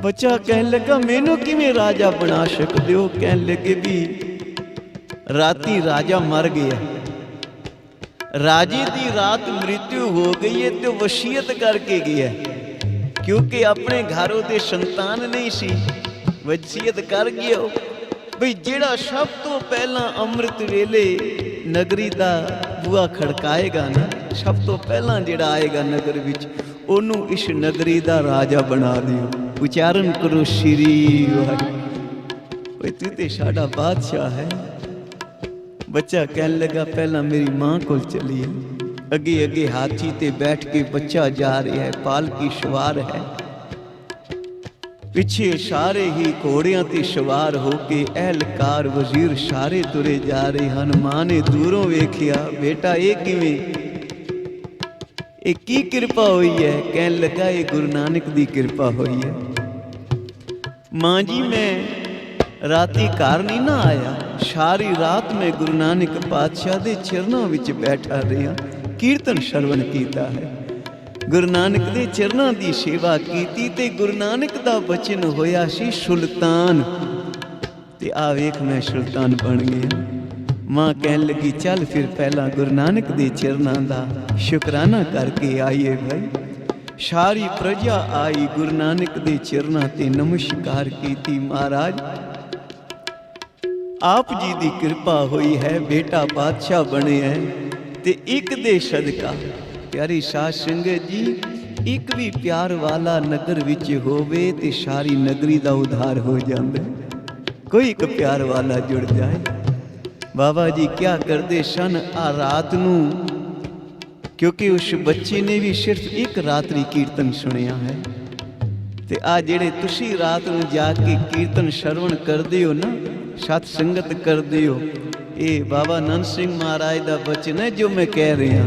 बच्चा कहन लगा मैनू किवें राजा बना सकदे हो? कहन लगे भी राती राजा मर गया, राजे दी रात मृत्यु हो गई है तो वसीयत करके गया, क्योंकि अपने घरों दे संतान नहीं सी, वसीयत कर गया बई जेड़ा सब तो पहला अमृत वेले नगरी दा बूआ खड़काएगा ना, सब तो पहला जेड़ा आएगा नगर विच, ओनू इस नगरी दा राजा बना दियो। उच्चारण करो श्री वाहिगुरू। तू ते साडा बादशाह है। बच्चा कहन लगा पहला मेरी मां कोल चलिए। अगे अगे हाथी ते बैठ के बच्चा जा रहा है, पालकी सवार है, पिछे सारे ही घोड़ियां ते सवार होके एहलकार वजीर सारे तुरे जा रहे हैं। मां ने दूरों वेखिया, बेटा ये किवें, ये की कृपा हुई है? कहन लगा ये गुरु नानक दी कृपा हुई है। मां जी मैं राती घर नहीं ना आया, सारी रात मैं गुरु नानक पातशाह दे चरणों विच बैठा रहा, कीर्तन श्रवण कीता है, गुरु नानक दे चरणों की सेवा की ते गुरु नानक दा बचन होया सी सुल्तान, ते आ वेख मैं सुल्तान बन गया। मां कहन लगी चल फिर पहला गुरु नानक दे चरणों दा शुकराना करके आइए भाई। सारी प्रजा आई, गुरु नानक दे चरणों ते नमस्कार कीती। महाराज आप जी दी कृपा हुई है, बेटा बादशाह बने हैं, ते एक दे सदका प्यारी साध संगत जी, एक भी प्यार वाला नगर विच होवे ते सारी नगरी दा उद्धार हो जांदा। कोई एक प्यार वाला जुड़ जाए। बाबा जी क्या करते सन आ रात नू, क्योंकि उस बच्चे ने भी सिर्फ एक रात्रि कीर्तन सुनिया है, ते आ जेड़े तुसी रात नू जाके कीर्तन श्रवण करदे हो ना, सत संगत करदे हो, ये बाबा नंद सिंह महाराज दा बचन है जो मैं कह रहा।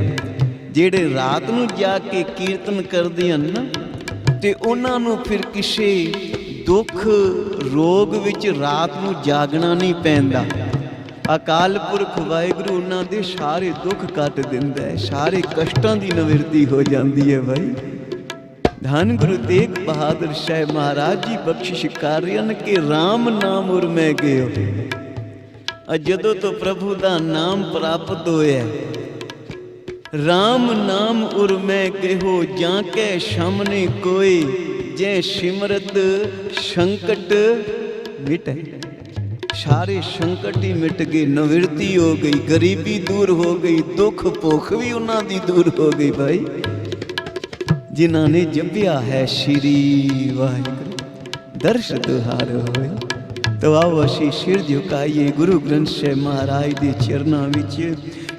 जेड़े रात नू जाके कीर्तन करदे हन ना, ते उन्हां नू फिर किसी दुख रोग विच रात नू जागना नहीं पैंदा। अकाल पुरख वाहिगुरू उन्हां दे सारे दुख कट दिंदा है, सारे कष्टां दी निवृत्ति हो जाती है भाई। धन गुरु तेग बहादुर साहब महाराज जी बख्शिश कर रहे हैं कि राम नाम उर मैं गयो। जदों तो प्रभु दा नाम प्राप्त होया, राम नाम उर मैं गेहो, जाके सामने कोई जै सिमरत संकट मिटे। सारे संकट ही मिट गए, निवृत्ति हो गई, गरीबी दूर हो गई, दुख भुख भी उन्हां दी दूर हो गई भाई, जिन्हां ने जपिया है श्री वाहिगुरू। दर्श दुहार होए तो आओ असी सिर झुकाइए गुरु ग्रंथ साहिब महाराज दे चरनां विच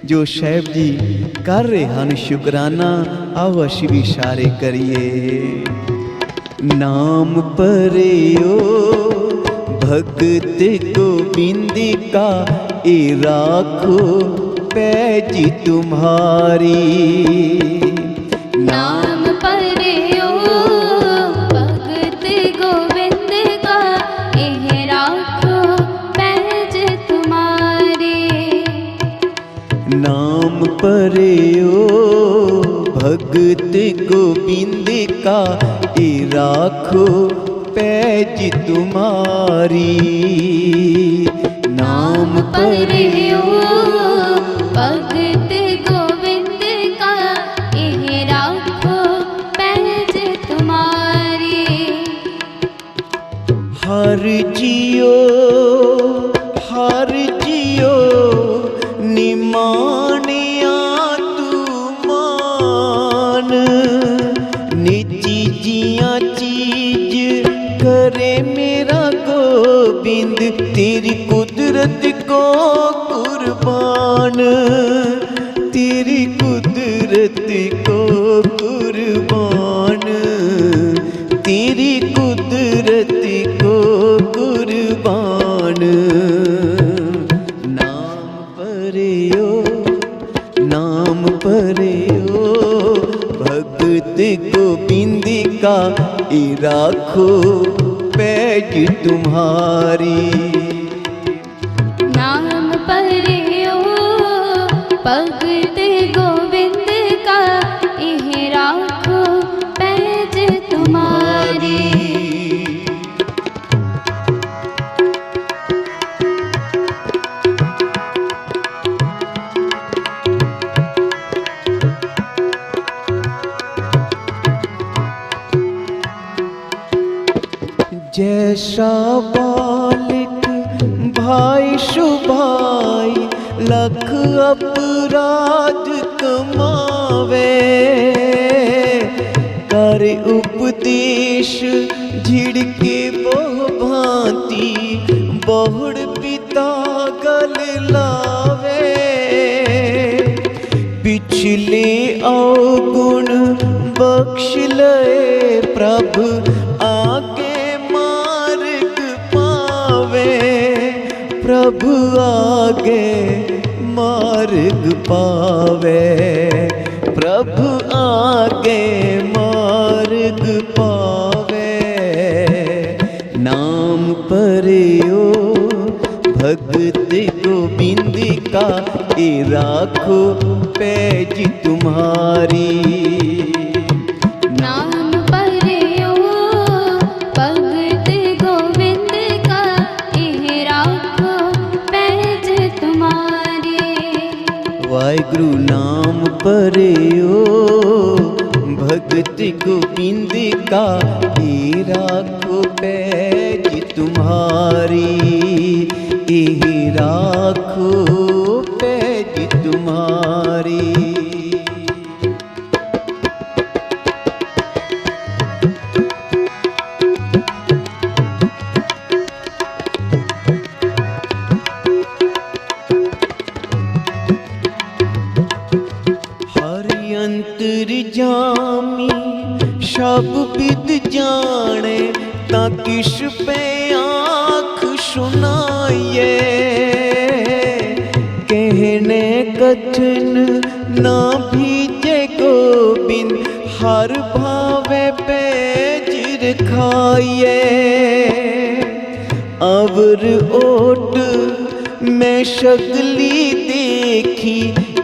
जो साहिब जी कर रहे हैं शुकराना, आओ असी भी सारे करिए। नाम परियो भगत गोबिंद का, ए राखो पैज तुम्हारी। नाम परियो भगत गोविंद का, ए राखो पैज तुम्हारी। नाम परियो भगत गोबिंद का, ए राखो पैज तुम्हारी। नाम परियो भगत गोविंद का, ए राखो पैज तुम्हारी। हर जियो निमानिया तू मान, निजी जिया चीज करे मेरा गोबिंद, तेरी कुदरत को कुर्बान, तेरी कुदरत को कुर्बान, तेरी कुदरत को कुर्बान। नाम परियो भगत गोबिंद का, ये राखो पैज तुम्हारी। नाम परियो भगत गोविंद का, यह राखो पैज तुम्हारी। जैसा बालिक भाई शुभाई, लख अपराध कमावे। कर उपदेश झिड़के बहु भांति, बहुड़ पिता गल लावे। पिछले अवगुण बख्श लए प्रभु, आगे प्रभु आगे मार्ग पावे। प्रभु आगे मार्ग पावे। नाम परियो भगत गोविंद का, ये राखो पैज तुम्हारी। नाम परियो भगत गोविंद का, यह राखो पैज तुम्हारी। वाहिगुरु नाम परियो भगत गोविंद का, ये राखो पैज तुम्हारी। ये राखो पैज तुम्हारी। अंतर्यामी सब विद जाने, ता किस पे आँख सुनाइए। कहने कथन ना भीजे गोबिंद, हर भावे पैज रखाइए। अवर ओट मैं शगली देखी,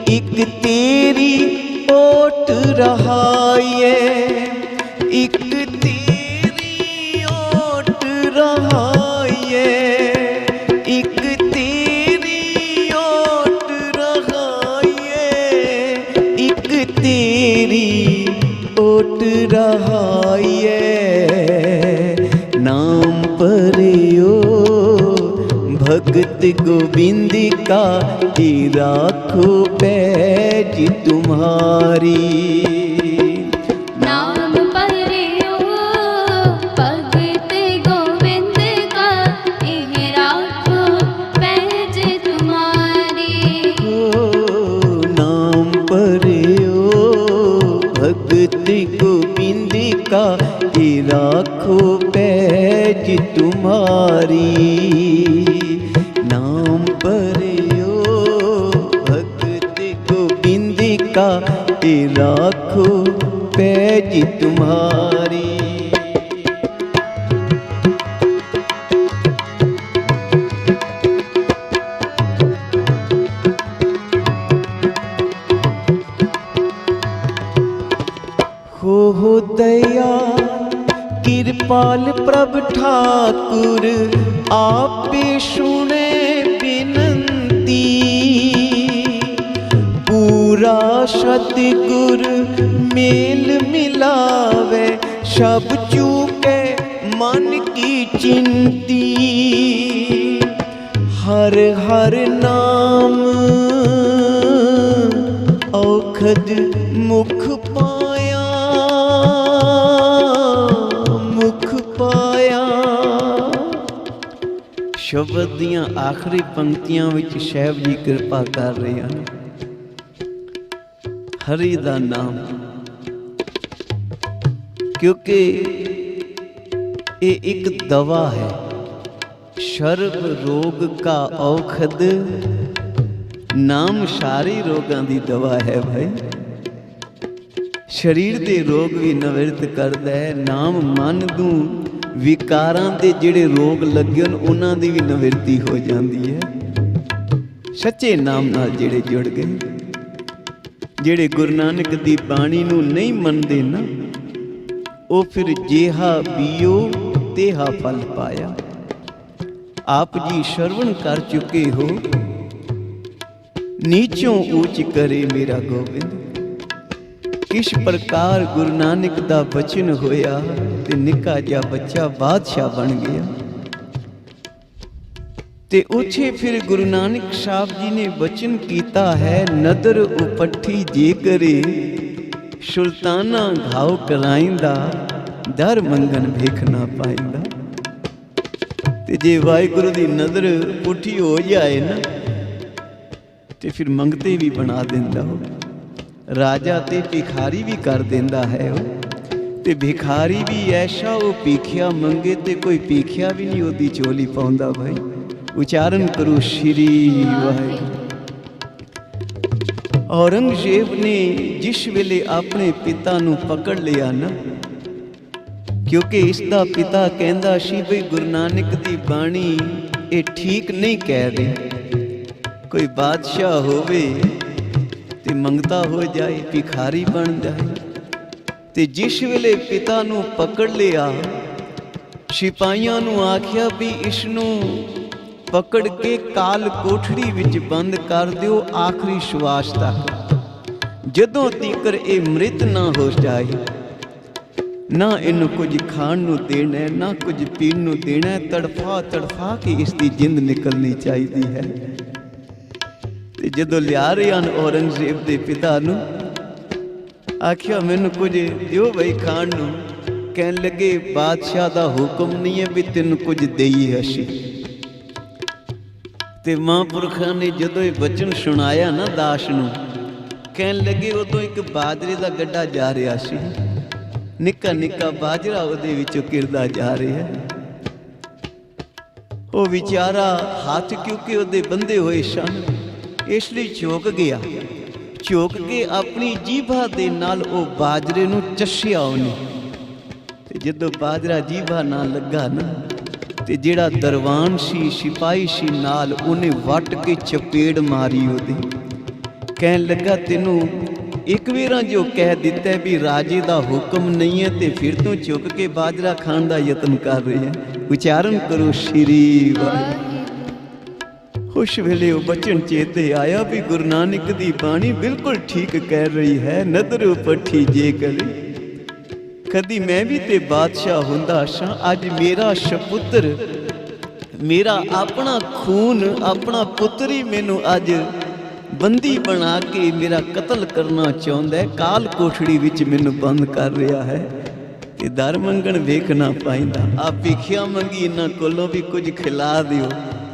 एक तेरी ओट रहाइए। एक तेरी ओट रहाइए। एक तेरी ओट रहाइए। एक तेरी ओट रहाइए। नाम परियो भगत गोविंद का, ये राखो पैज तुम्हारी। नाम परियो भगत गोविंद का, यह राखो पैज तुम्हारी। नाम परियो भगत गोविंद का, ये राखो पैज तुम्हारी। नाम परियो भगत गोविंद का, ये राखो पैज तुम्हारी। हो दया कृपाल प्रभ ठाकुर, आपे सुने बिनती। पूरा सतगुर मेल मिलावे, सब चूके मन की चिंती। हर हर नाम औखद मुख पाया, मुख पाया। शब्द दियां आखिरी पंक्तियां विच साहिब जी कृपा कर रहे हैं। हरि दा नाम, क्योंकि ये एक दवा है। सर्व रोग का औखद, नाम सारे रोगां दी दवा है भाई। ਸਰੀਰ ਦੇ ਰੋਗ ਵੀ ਨਿਵਰਤ ਕਰਦਾ ਹੈ। ਨਾਮ ਮਨ ਨੂੰ ਵਿਕਾਰਾਂ ਦੇ ਜਿਹੜੇ ਰੋਗ ਲੱਗੇ ਹਨ ਉਹਨਾਂ ਦੀ ਵੀ ਨਿਵਰਤੀ ਹੋ ਜਾਂਦੀ ਹੈ। ਸੱਚੇ ਨਾਮ ਨਾਲ ਜਿਹੜੇ ਜੁੜ ਗਏ, ਜਿਹੜੇ ਗੁਰੂ ਨਾਨਕ ਦੀ ਬਾਣੀ ਨੂੰ ਨਹੀਂ ਮੰਨਦੇ ਨਾ, ਉਹ ਫਿਰ ਜਿਹਾ ਬੀਓ ਤੇਹਾ ਫਲ ਪਾਇਆ। ਆਪ ਜੀ ਸ਼ਰਵਣ ਕਰ ਚੁੱਕੇ ਹੋ, ਨੀਚੋਂ ਊਚ ਕਰੇ ਮੇਰਾ ਗੋਬਿੰਦ। ਕਿਸ ਪ੍ਰਕਾਰ ਗੁਰੂ ਨਾਨਕ ਦਾ ਬਚਨ ਹੋਇਆ ਤੇ ਨਿੱਕਾ ਜਿਹਾ ਬੱਚਾ ਬਾਦਸ਼ਾਹ ਬਣ ਗਿਆ। ਤੇ ਉੱਥੇ ਫਿਰ ਗੁਰੂ ਨਾਨਕ ਸਾਹਿਬ ਜੀ ਨੇ ਬਚਨ ਕੀਤਾ ਹੈ, ਨਦਰ ਉਪੱਠੀ ਜੇ ਕਰੇ ਸੁਲਤਾਨਾ ਘਾਉ ਕਰਾਇੰਦਾ, ਦਰ ਮੰਗਣ ਭੇਖ ਨਾ ਪਾਇੰਦਾ। ਤੇ ਜੇ ਵਾਹਿਗੁਰੂ ਦੀ ਨਜ਼ਰ ਪੁੱਠੀ ਹੋ ਜਾਏ ਨਾ ਤੇ ਫਿਰ ਮੰਗਤੇ ਵੀ ਬਣਾ ਦਿੰਦਾ ਉਹ, ਰਾਜਾ ਤੇ ਭਿਖਾਰੀ ਵੀ ਕਰ ਦਿੰਦਾ ਹੈ ਉਹ। ਤੇ ਭਿਖਾਰੀ ਵੀ ਐਸਾ ਉਹ ਭੀਖਿਆ ਮੰਗੇ ਤੇ ਕੋਈ ਭੀਖਿਆ ਵੀ ਨਹੀਂ ਉਹਦੀ ਝੋਲੀ ਪਾਉਂਦਾ। ਭਾਈ ਉਚਾਰਨ ਕਰੋ ਸ਼੍ਰੀ ਵਾਹਿਗੁਰੂ। ਔਰੰਗਜ਼ੇਬ ਨੇ ਜਿਸ ਵੇਲੇ ਆਪਣੇ ਪਿਤਾ ਨੂੰ ਪਕੜ ਲਿਆ ਨਾ, ਕਿਉਂਕਿ ਇਸ ਦਾ ਪਿਤਾ ਕਹਿੰਦਾ ਸੀ ਬਈ ਗੁਰੂ ਨਾਨਕ ਦੀ ਬਾਣੀ ਇਹ ਠੀਕ ਨਹੀਂ ਕਹਿ ਰਹੀ। ਕੋਈ ਬਾਦਸ਼ਾਹ ਹੋਵੇ ਤੇ ਮੰਗਤਾ ਹੋ ਜਾਏ, ਭਿਖਾਰੀ ਬਣ ਜਾਏ। ਤੇ ਜਿਸ ਵੇਲੇ ਪਿਤਾ ਨੂੰ ਪਕੜ ਲਿਆ, ਸਿਪਾਹੀਆਂ ਨੂੰ ਆਖਿਆ ਵੀ ਇਸ ਨੂੰ ਪਕੜ ਕੇ ਕਾਲ ਕੋਠੜੀ ਵਿੱਚ ਬੰਦ ਕਰ ਦਿਓ ਆਖਰੀ ਸ਼ਵਾਸ ਤੱਕ, ਜਦੋਂ ਤੀਕਰ ਇਹ ਮ੍ਰਿਤ ਨਾ ਹੋ ਜਾਏ। ਨਾ ਇਹਨੂੰ ਕੁਝ ਖਾਣ ਨੂੰ ਦੇਣਾ, ਨਾ ਕੁਝ ਪੀਣ ਨੂੰ ਦੇਣਾ, ਤੜਫਾ ਤੜਫਾ ਕੇ ਇਸ ਦੀ ਜਿੰਦ ਨਿਕਲਣੀ ਚਾਹੀਦੀ ਹੈ। ਤੇ ਜਦੋਂ ਲਿਆ ਰਹੇ ਹਨ ਔਰੰਗਜ਼ੇਬ ਦੇ ਪਿਤਾ ਨੂੰ, ਆਖਿਆ ਮੈਨੂੰ ਕੁਝ ਦਿਓ ਬਈ ਖਾਣ ਨੂੰ। ਕਹਿਣ ਲੱਗੇ ਬਾਦਸ਼ਾਹ ਦਾ ਹੁਕਮ ਨਹੀਂ ਹੈ ਵੀ ਤੈਨੂੰ ਕੁਝ ਦੇਈਏ ਅਸੀਂ। ਤੇ ਮਹਾਂਪੁਰਖਾਂ ਨੇ ਜਦੋਂ ਇਹ ਬਚਨ ਸੁਣਾਇਆ ਨਾ ਦਾਸ ਨੂੰ, ਕਹਿਣ ਲੱਗੇ ਉਦੋਂ ਇੱਕ ਬਾਜਰੇ ਦਾ ਗੱਡਾ ਜਾ ਰਿਹਾ ਸੀ, ਨਿੱਕਾ ਨਿੱਕਾ ਬਾਜਰਾ ਉਹਦੇ ਵਿੱਚੋਂ ਕਿਰਦਾ ਜਾ ਰਿਹਾ। ਉਹ ਵਿਚਾਰਾ ਹੱਥ ਕਿਉਂਕਿ ਉਹਦੇ ਬੰਦੇ ਹੋਏ ਸਨ, ਇਸ ਲਈ ਝੁਕ ਗਿਆ। ਝੁਕ ਕੇ ਆਪਣੀ ਜੀਭਾ ਦੇ ਨਾਲ ਉਹ ਬਾਜਰੇ ਨੂੰ ਚੱਸਿਆ ਉਹਨੇ। ਤੇ ਜਦੋਂ ਬਾਜਰਾ ਜੀਭਾ ਨਾਲ ਲੱਗਾ ਨਾ, ਤੇ ਜਿਹੜਾ ਦਰਵਾਨ ਸੀ, ਸਿਪਾਹੀ ਸੀ ਨਾਲ, ਉਹਨੇ ਵੱਟ ਕੇ ਚਪੇੜ ਮਾਰੀ ਉਹਦੀ। ਕਹਿਣ ਲੱਗਾ ਤੈਨੂੰ ਇੱਕ ਵੇਰਾ ਜੋ ਕਹਿ ਦਿੱਤਾ ਵੀ ਰਾਜੇ ਦਾ ਹੁਕਮ ਨਹੀਂ ਹੈ ਤੇ ਫਿਰ ਤੂੰ ਝੁਕ ਕੇ ਬਾਜਰਾ ਖਾਣ ਦਾ ਯਤਨ ਕਰ ਰਹੀ ਹੈ। ਉਚਾਰਨ ਕਰੋ ਸ਼੍ਰੀ ਵਾਹਿਗੁਰੂ। ਉਸ ਵੇਲੇ ਉਹ ਬਚਨ ਚੇਤੇ ਆਇਆ ਵੀ ਗੁਰੂ ਨਾਨਕ ਦੀ ਬਾਣੀ ਬਿਲਕੁਲ ਠੀਕ ਕਹਿ ਰਹੀ ਹੈ, ਨਦਰ ਉਪੱਠੀ ਜੇ ਕਰੇ। ਕਦੀ ਮੈਂ ਵੀ ਤੇ ਬਾਦਸ਼ਾਹ ਹੁੰਦਾ ਸਾਂ, ਅੱਜ ਮੇਰਾ ਸਪੁੱਤਰ, ਮੇਰਾ ਆਪਣਾ ਖੂਨ, ਆਪਣਾ ਪੁੱਤਰ ਹੀ ਮੈਨੂੰ ਅੱਜ ਬੰਦੀ ਬਣਾ ਕੇ ਮੇਰਾ ਕਤਲ ਕਰਨਾ ਚਾਹੁੰਦਾ ਹੈ, ਕਾਲ ਕੋਠੜੀ ਵਿੱਚ ਮੈਨੂੰ ਬੰਦ ਕਰ ਰਿਹਾ ਹੈ। ਤੇ ਦਰ ਮੰਗਣ ਵੇਖ ਨਾ ਪਾਇੰਦਾ। ਆ ਭਿਖਿਆ ਮੰਗੀ ਇਹਨਾਂ ਕੋਲੋਂ ਵੀ ਕੁਝ ਖਿਲਾ ਦਿਓ,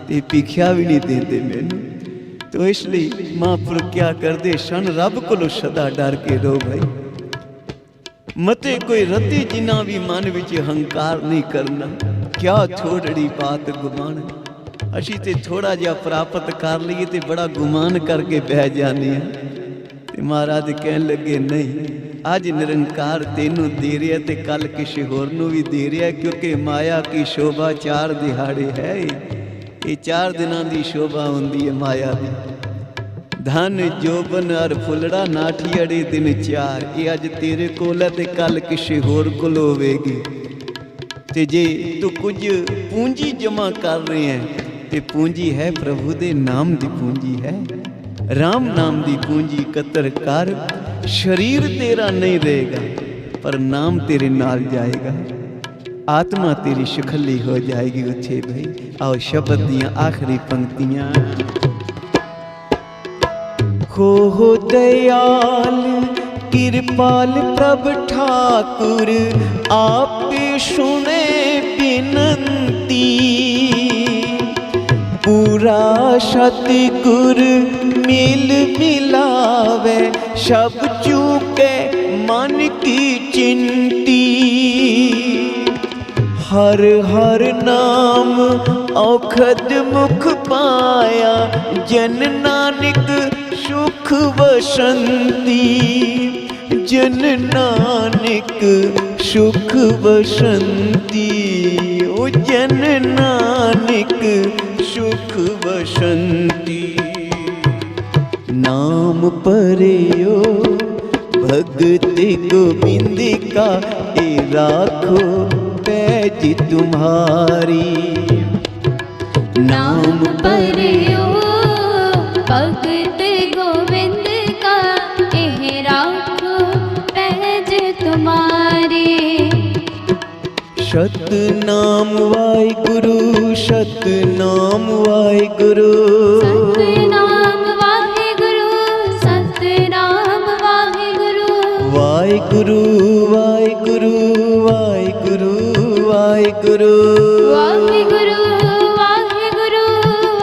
ਤੇ ਭਿਖਿਆ ਵੀ ਨਹੀਂ ਦਿੰਦੇ ਮੈਨੂੰ। ਤੇ ਇਸ ਲਈ ਮਹਾਂਪੁਰਖ ਕਿਆ ਕਰਦੇ ਸਨ, ਰੱਬ ਕੋਲੋਂ ਸਦਾ ਡਰ ਕੇ ਰਹੋ ਭਾਈ। ਮਤੇ ਕੋਈ ਰਤੀ ਜਿਨ੍ਹਾਂ ਵੀ ਮਨ ਵਿੱਚ ਹੰਕਾਰ ਨਹੀਂ ਕਰਨਾ, ਕਿਆ ਥੋੜੜੀ ਬਾਤ ਗੁਮਾਨ। ਅਸੀਂ ਤੇ ਥੋੜਾ ਜਿਹਾ ਪ੍ਰਾਪਤ ਕਰ ਲਈਏ ਤੇ ਬੜਾ ਗੁਮਾਨ ਕਰਕੇ ਬਹਿ ਜਾਂਦੇ ਹਾਂ। ਤੇ ਮਹਾਰਾਜ ਕਹਿਣ ਲੱਗੇ ਨਹੀਂ, ਅੱਜ ਨਿਰੰਕਾਰ ਤੈਨੂੰ ਦੇ ਰਿਹਾ ਤੇ ਕੱਲ ਕਿਸੇ ਹੋਰ ਨੂੰ ਵੀ ਦੇ ਰਿਹਾ, ਕਿਉਂਕਿ ਮਾਇਆ ਕੀ ਸ਼ੋਭਾ 4 ਦਿਹਾੜੇ ਹੈ। ਇਹ 4 ਦਿਨਾਂ ਦੀ ਸ਼ੋਭਾ ਹੁੰਦੀ ਹੈ ਮਾਇਆ ਦੀ। ਧਨ ਜੋਬਨ ਅਰ ਫੁੱਲੜਾ ਨਾਠੀ ਅੜੇ ਦਿਨ 4। ਇਹ ਅੱਜ ਤੇਰੇ ਕੋਲ ਹੈ ਤੇ ਕੱਲ ਕਿਸੇ ਹੋਰ ਕੋਲ ਹੋਵੇਗੀ। ਤੇ ਜੇ ਤੂੰ ਕੁਝ ਪੂੰਜੀ ਜਮਾ ਕਰ ਰਹੇ ਹੈ ਤੇ ਪੂੰਜੀ ਹੈ ਪ੍ਰਭੂ ਦੇ ਨਾਮ ਦੀ ਪੂੰਜੀ ਹੈ। ਰਾਮ ਨਾਮ ਦੀ ਪੂੰਜੀ ਇਕੱਤਰ ਕਰ, ਸਰੀਰ ਤੇਰਾ ਨਹੀਂ ਰਹੇਗਾ ਪਰ ਨਾਮ ਤੇਰੇ ਨਾਲ ਜਾਏਗਾ। ਆਤਮਾ ਤੇਰੀ ਸੁਖੱਲੀ ਹੋ ਜਾਏਗੀ। ਉੱਥੇ ਭਾਈ ਆਓ ਸ਼ਬਦ ਦੀਆਂ ਆਖਰੀ ਪੰਕਤੀਆਂ। ਹੋ ਦਇਆਲ ਕਿਰਪਾਲ ਪ੍ਰਭ ਠਾਕੁਰ, ਆਪੇ ਸੁਣੇ ਬਿਨੰਤੀ। ਪੂਰਾ ਸਤਿਗੁਰ ਮਿਲ ਮਿਲਾਵੇ, ਸਭ ਚੂਕੇ ਮਨ ਕੀ ਚਿੰਤੀ। ਹਰ ਹਰ ਨਾਮ ਔਖਦ ਮੁਖ ਪਾਇਆ, ਜਨ ਨਾਨਕ ਸੁਖ ਵਸੰਤੀ। जन नानक सुख बसंती, ओ जन नानक सुख बसंती। नाम परियो भगत गोविंद का, ए राखो पैज तुम्हारी। नाम परियो भगत गोविंद का, एह राखो पैज तुम्हारी। सतनाम वाहिगुरु, सतनाम वाहिगुरु, सतनाम वाहिगुरु, सतनाम वाहिगुरु। वाहिगुरु वाहिगुरु वाहिगुरु वाहिगुरु, वाहिगुरु वाहिगुरु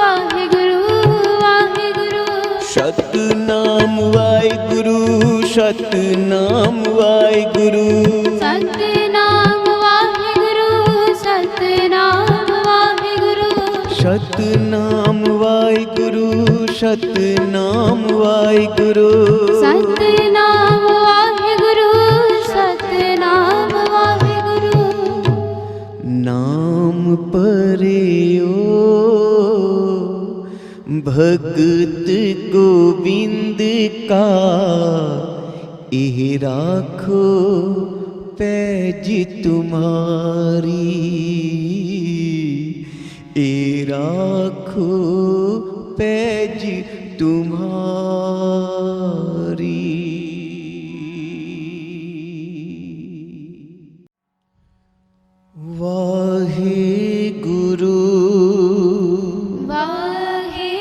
वाहिगुरु वाहिगुरु। सतनाम वाहिगुरु, सतनाम वाहिगुरु, सतनाम वाहिगुरु, सतनाम वाहिगुरु। सतनाम वाहिगुरु, सतनाम वाहिगुरु, सतनाम वाहिगुरु, सतनाम वाहिगुरु। नाम परियो भगत गोविंद का, एह राखो पैज तुम्हारी, ए राखो पैज तुम्हारी। वाहिगुरु वाहिगुरु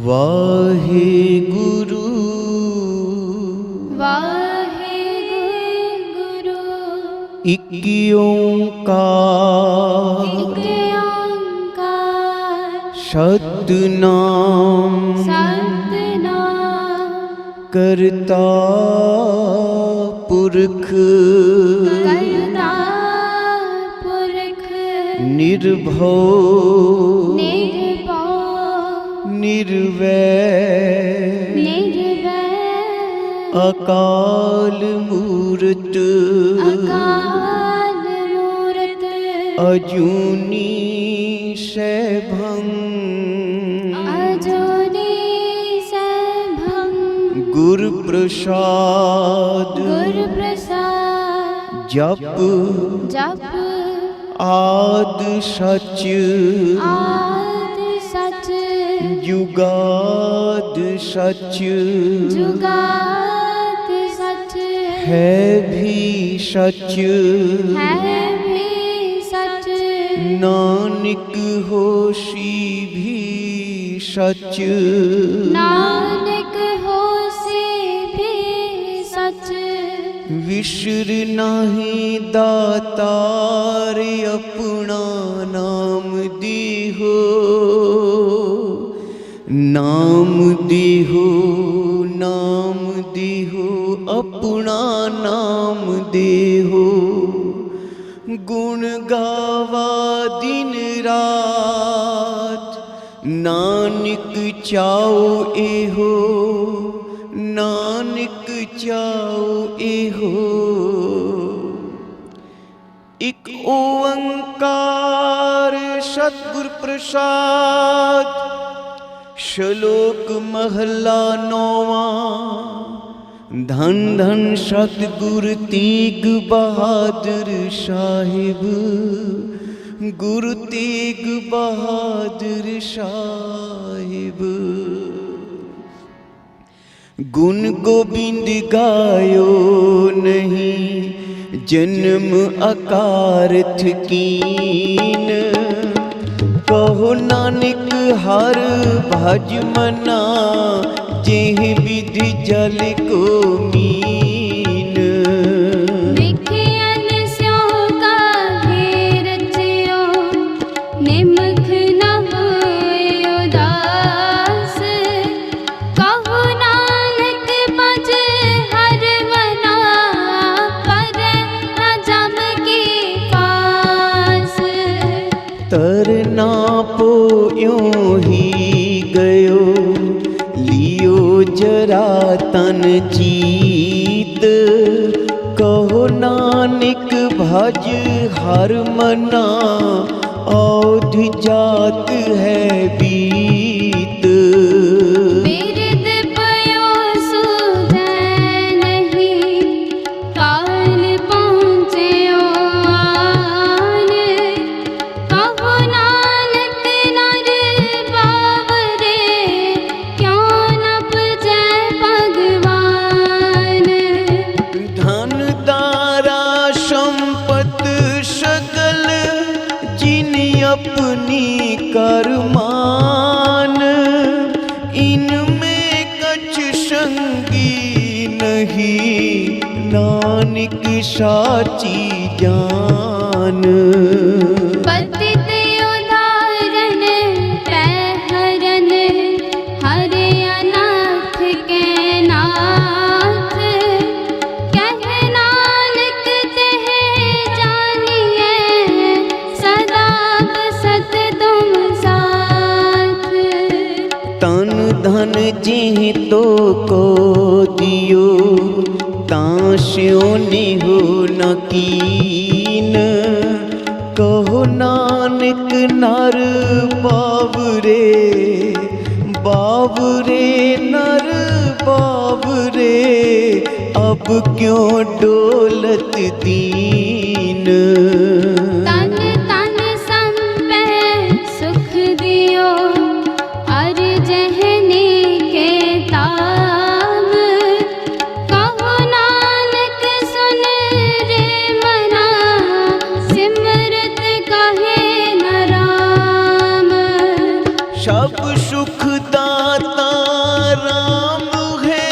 वाहिगुरु वाहिगुरु। इक ओंकार एक ओंकार सतनाम सतनाम करता पुरख करता पुरख निर्भव निर्भव निर्वैर निर्वैर अकाल मूरत अकाल मूरत अजूनी सैभं अजूनी सैभं गुरु प्रसाद गुरु प्रसाद जप जप आद सच आद सच जुगाद सच जुगाद सच है भी सच है भी सच नानक होशी भी सच नानक होसी भी सच विसर नाही दातार अपना नाम दीहो नाम दीहो नाम दीहो अपना नाम देहो गुण गावा दिन रात नानक चाओ एहो नानक चाओ एहो इक ओंकार सतगुर प्रसाद श्लोक महला नौवां धन धन सतगुर तेग बहादुर साहिब गुरु तेग बहादुर साहिब गुण गोबिंद गायो नहीं जन्म अकारथ कीन कहो नानक हर भज मना जेह विधि जल को मीन विखियन स्यों काहे रचियो निमख न होए उदास कहो नानक भज हर मना पर न जम के पास तरना पोयो ही गयो लियो जरा जा तन जीत, कहो नानक भज हर मना, औध जात है बीत। बिरद पयो सूझै नहीं, काल पहुँचयो आन। कहो नानक नर बावरे, क्यों न पूजै भगवान। धन दारा संपत सकल, जिन अपनी करमान। इनमें कछ संगी नहीं, नानक साची जान। पतित उदाहरण पैहरन, हरे अनाथ के नाथ। कह नानक तेह जानिए, सदा बसत तुम साथ। तन धन जिह तो को दियो, तां स्यों निहो न कीन। कहो नानक नर बावरे, बावरे नर बावरे, अब क्यों डोलत दीन। तन तन संपै सुख दियो, अर जहने के ताम। कहो नानक सुन रे मना, सिमरत कहे न राम। सब सुख दाता राम है,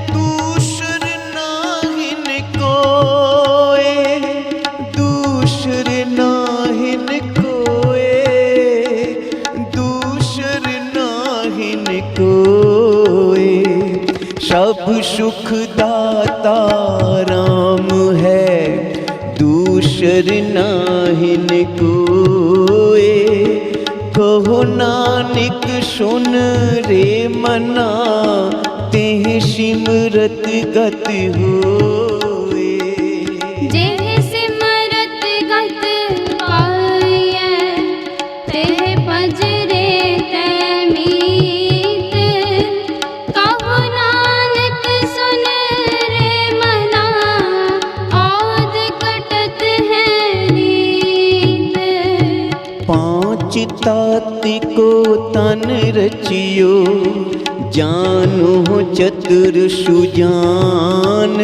दूसर नाहिन कोय। दूसर नाहिन कोय, दूसर नाहिन कोय। सब सुख दाता राम है, दूसर नाहिन कोय। कहो नानक सुन रे मना, तेह सिमरत गत होए। जेह सिमरत गत पाइयै, तेह भजरे तै मीत। कहो नानक सुन रे मना, औध कटत है रीत। पांच ताति को तन रचियो, जानो चतुर सुजान।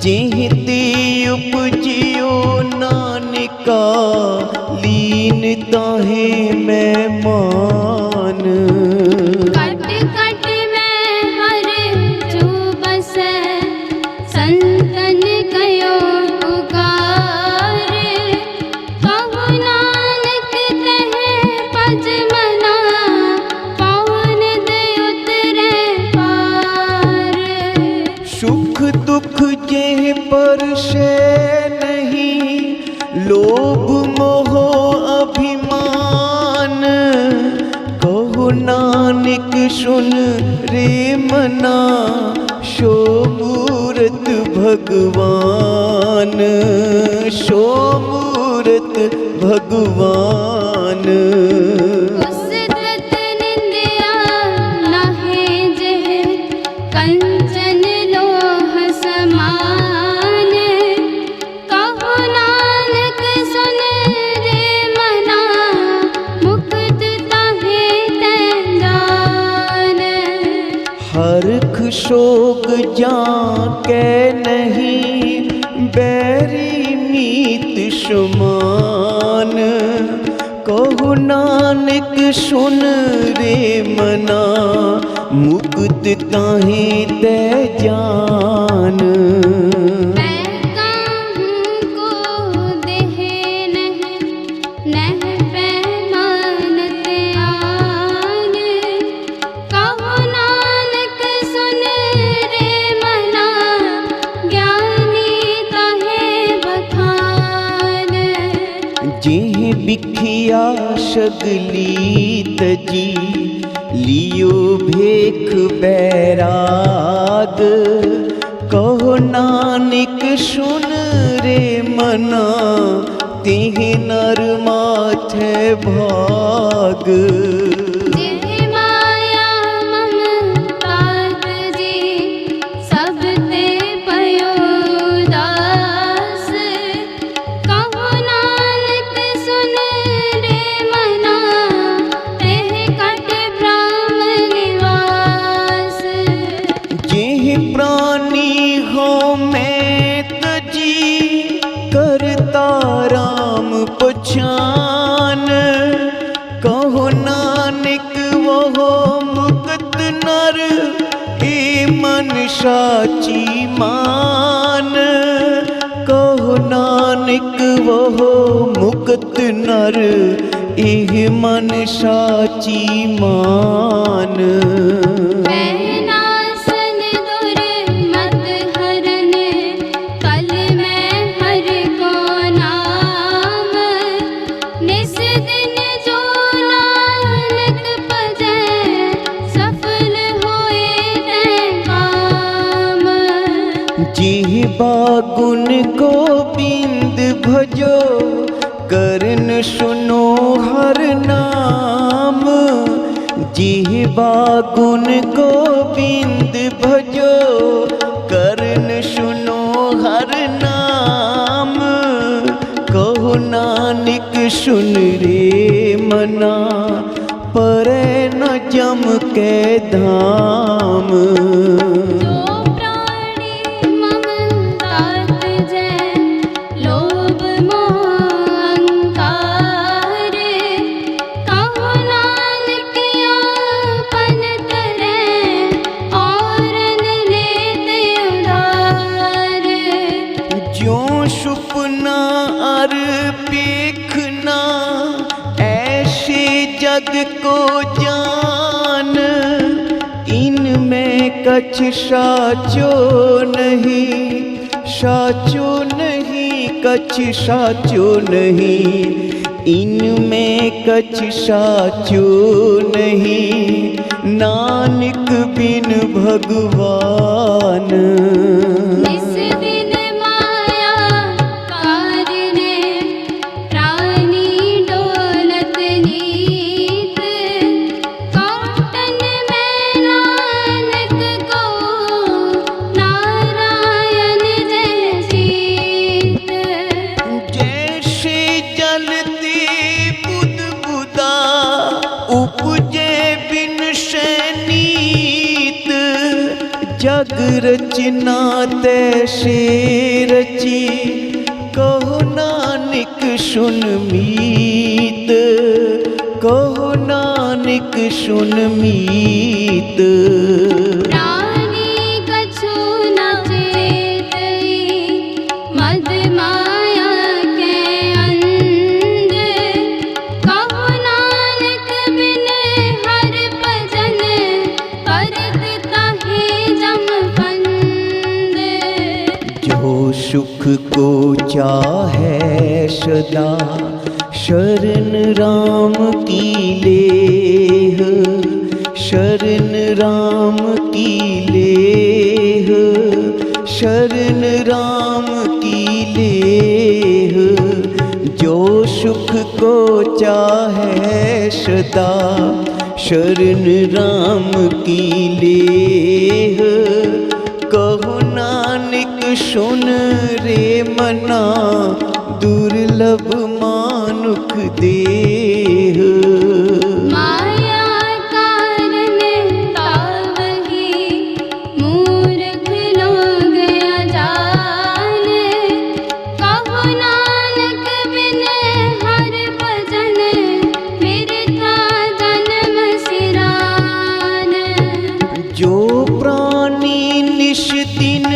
जेहते उपजियो नानका, लीन ताहे मैं मान। कट कट में हर जो बसै, संतन कयो पुकार। कहो नानक तेह भज मना, पावन दे उतरै पार। सुख दुख जेह परसै नहीं, लोभ मोह अभिमान। कहो नानक सुन रे मना, सो मूरत भगवान। सो मूरत भगवान। उसरत निंदिया नाहे जेह, कंचन लोह समान। कहो नानक सुन रे मना, मुकुत ताहे तै जान। हरख शोक जाके नहीं, बैरी मीत समान। कहो नानक सुन रे मना, मुकुत ताहे तै जान। मैं काहूँ को देह नहीं, नह पैमानत आन। कहो नानक सुन रे मना, ज्ञानी ताहे बखान। जेह बिखिया सगली तजी, लियो भेख बैराग। कहो नानक सुन रे मना, तिह नर माथे भाग। जे माया ममता जी सब ते भयो दास। कहो नानक सुन रे मना, तेह कट भ्रम निवास। जेह प्राणी हो मैं तजी, करता राम पछान। कहो नानक वहो मुक्त नर, ए मन साची मान। कहो नानक वहो मुक्त नर, एह मन साची मान। बैनासन दुर्मत हरन, कल मैं हर को नाम। निस दिन जो नानक भजै, सफल होए तैं काम। जिह्वा गुण गोबिंद भजो, करन सुनो हर नाम। जिह्वा गुण गोबिंद भजो, करन सुनो हर नाम। कहो नानक सुन रे मना, परै न जम के धाम। जो प्राणी ममता जै, लोभ मोह अहंकार। कहो नानक आपन तरैं, औरन लेते उधार। ज्यों सुपना अर पेखना, ऐसे जग को जान। इनमें कछ साचो नहीं, साचो नहीं कछ साचो नहीं। इनमें कछ साचो नहीं, नानक बिन भगवान। निस दिन माया कारणे, प्राणी डोलत नीत। कौटन में नानक को, नारायण जय सीत। जैसे जलती बुदबुदा, उपजे बिन नीत। जग रचना तैसे रची, कहो नानक सुन मीत। कहो नानक सुन मीत। प्राणी कछु न चेतई, मद माया के अंध। कहो नानक बिन हर भजन, करत ताहे जम फंद। जो सुख को चाहे सदा, शरण राम की लेह। शरण राम की लेह, शरण राम की लेह। जो सुख को चाहे सदा, शरण राम की लेह। कहो नानक सुन रे मना, दुर्लभ मानुख देह। माया कारण तावही, मूर्ख लोग अजान। कहो नानक बिन हर भजन, बिरथा जन्म सिरान। जो प्राणी निश दिन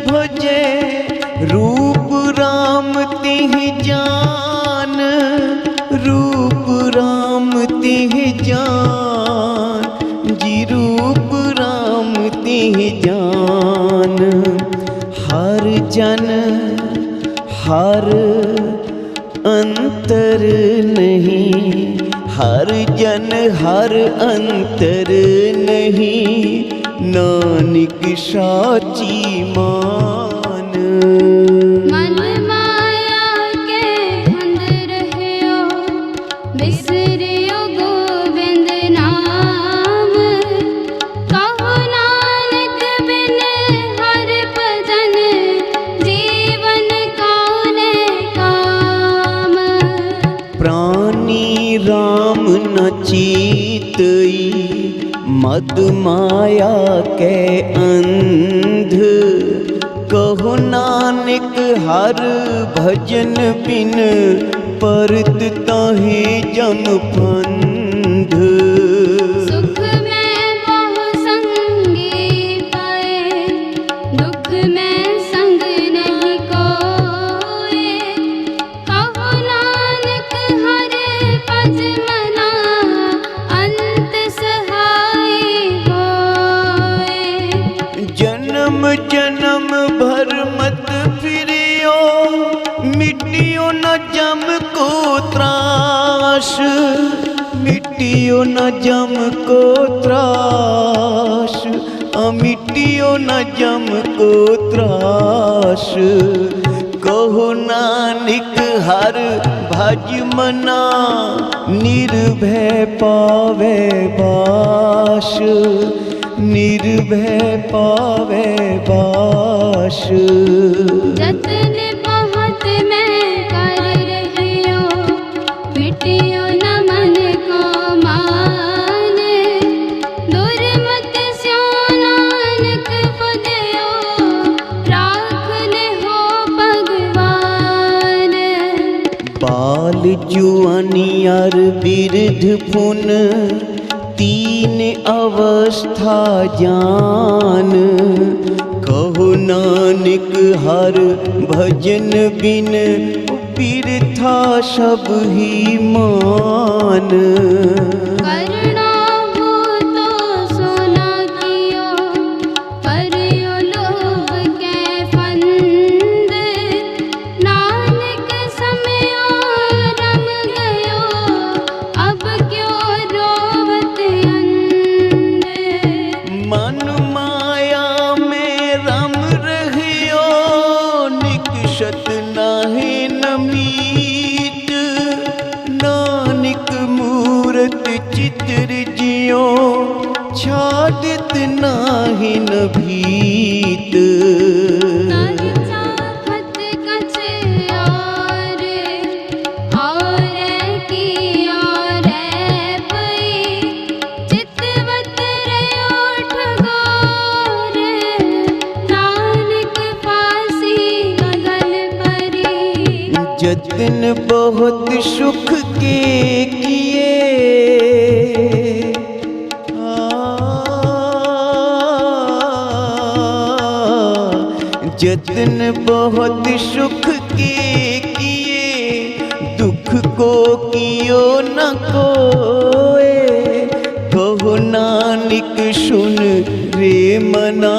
भजे, रूप राम तिह जान। रूप राम तिह जान, जी रूप राम तिह जान। हर जन हर अंतर नहीं, हर जन हर अंतर नहीं, नानक साची मान। मन माया के फंद रहियो, बिसरियो गोविंद नाम। कहो नानक बिन हर भजन, जीवन कौने काम। प्राणी राम न चीतई, मद माया के अंध। कहो नानक हर भजन बिन, परत ताहि जम फंद। सुख में बहु संगी पाए, दुख में संग नहीं कोए। कहो नानक हर पद मना, अंत सहाय होए। जन्म जन्म भर मत फिरियो, मिटियो न जम को त्रास। मिटियो न जम को त्रास, मिटियो न जम को त्रास। कहो नानक हर भज मना, निर्भय पावे बास। निर्भय पावे बास। जतन बहुत मैं कर रहियो, मिटियो न मन को मान। दुर्मत स्यो नानक पुदियो, राख ले हो भगवान। बाल जुआनी अर बिरध पुन, तीन अवस्था जान। कहो नानक हर भजन बिन, बिरथा सब ही मान। करना हो तो सोना कियो, करियो लोभ के फंद। नानक समयो रम गयो, अब क्यों रोवत अंध। मन माया में रम रहियो, निकषत नाहि नमीत। नानक मूरत चित्र जियो, छाड़त नाहि न भीत। ताहि चाहत कछ और की और पई। चितवत रयो ठगोर, नानक फांसी गगन परी। जतन बहुत सुख के किए, जतन बहुत सुख के किए, दुख को कियो न कोए। कहो नानक सुन रे मना,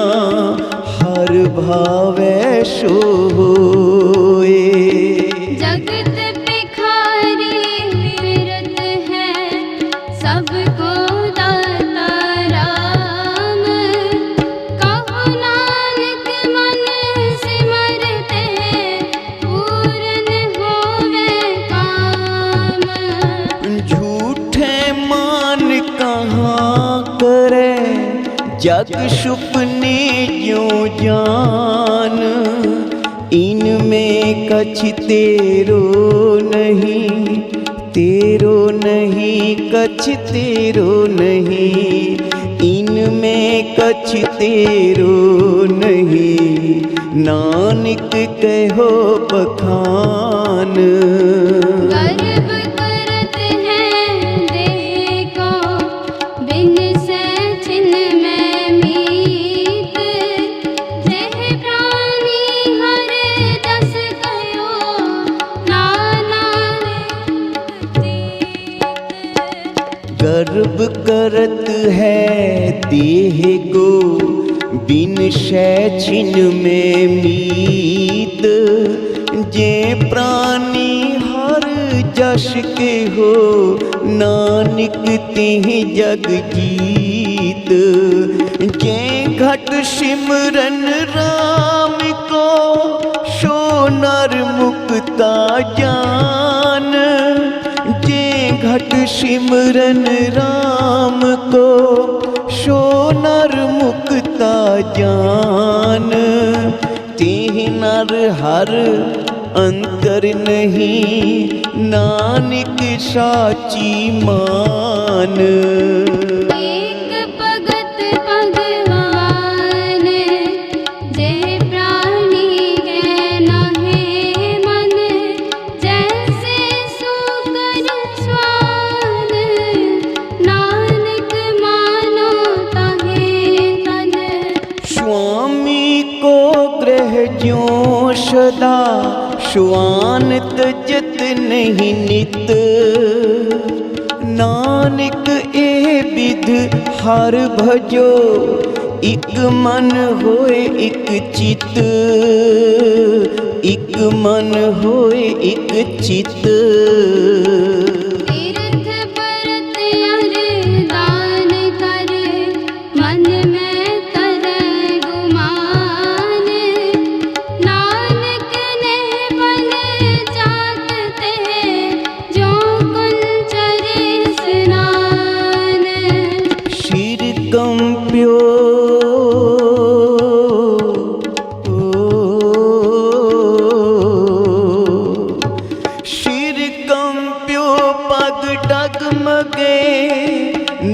हर भावै सो होए। जगत भिखारी फिरत है, सबको दाता राम। कहो नानक मन सिमरते, पूरन होवे काम। झूठे मान कहाँ करे, जग सुपने जो जान। इनमें कछ तेरो नहीं, तेरो नहीं कछ तेरो नहीं। इनमें कछ तेरो नहीं, नानक कहो बखान। गर्व करत हैं देह को, बिन से छिन्न में मीत। देह प्राणी हर जस कयो, नाना तीत। गर्व करत है देह को, बिन शै छिन्न में मीत। जे प्राणी हर जश के हो नानक तिहि जग जीत। जे घट सिमरन राम को सो नर मुक्ता जान। जे घट सिमरन राम को सो नर मुक्ता जान। तिहि नर हर अंतर नहीं नानक साची मान। एक भगत भगवान जे प्राणी के नाहे मन। जैसे सूकर स्वान नानक मानो ताहे तन। स्वामी को ग्रह ज्यों सदा स्वान तजत नहीं नित। नानक ए विध हर भजो इक मन होए इक चित। इक मन होए इक चित। तीर्थ व्रत अरदान कर मन में तरह गुमान। नानक ने बल जाते जो कुंचरे स्नान। शिर कंप्यो शिर कंप्यो पग डगमगे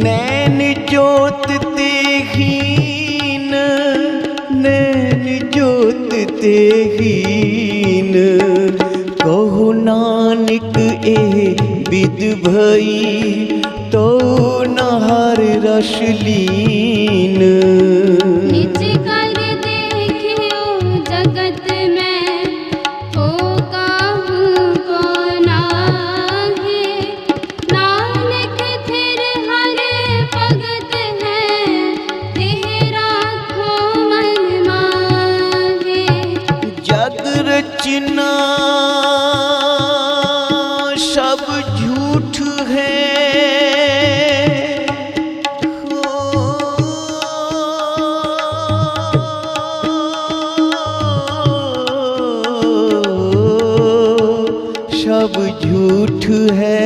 नैन ज्योत तेहीन। नैन ज्योत तेहीन कहु नानक ए विद भई तो नहर रस लीन। निज कर देखियो जगत में हो काहू को नाहे। नानक थिर हर भगत है तेरा खो मन माहे। जग रचना सब झूठ है। सब झूठ है।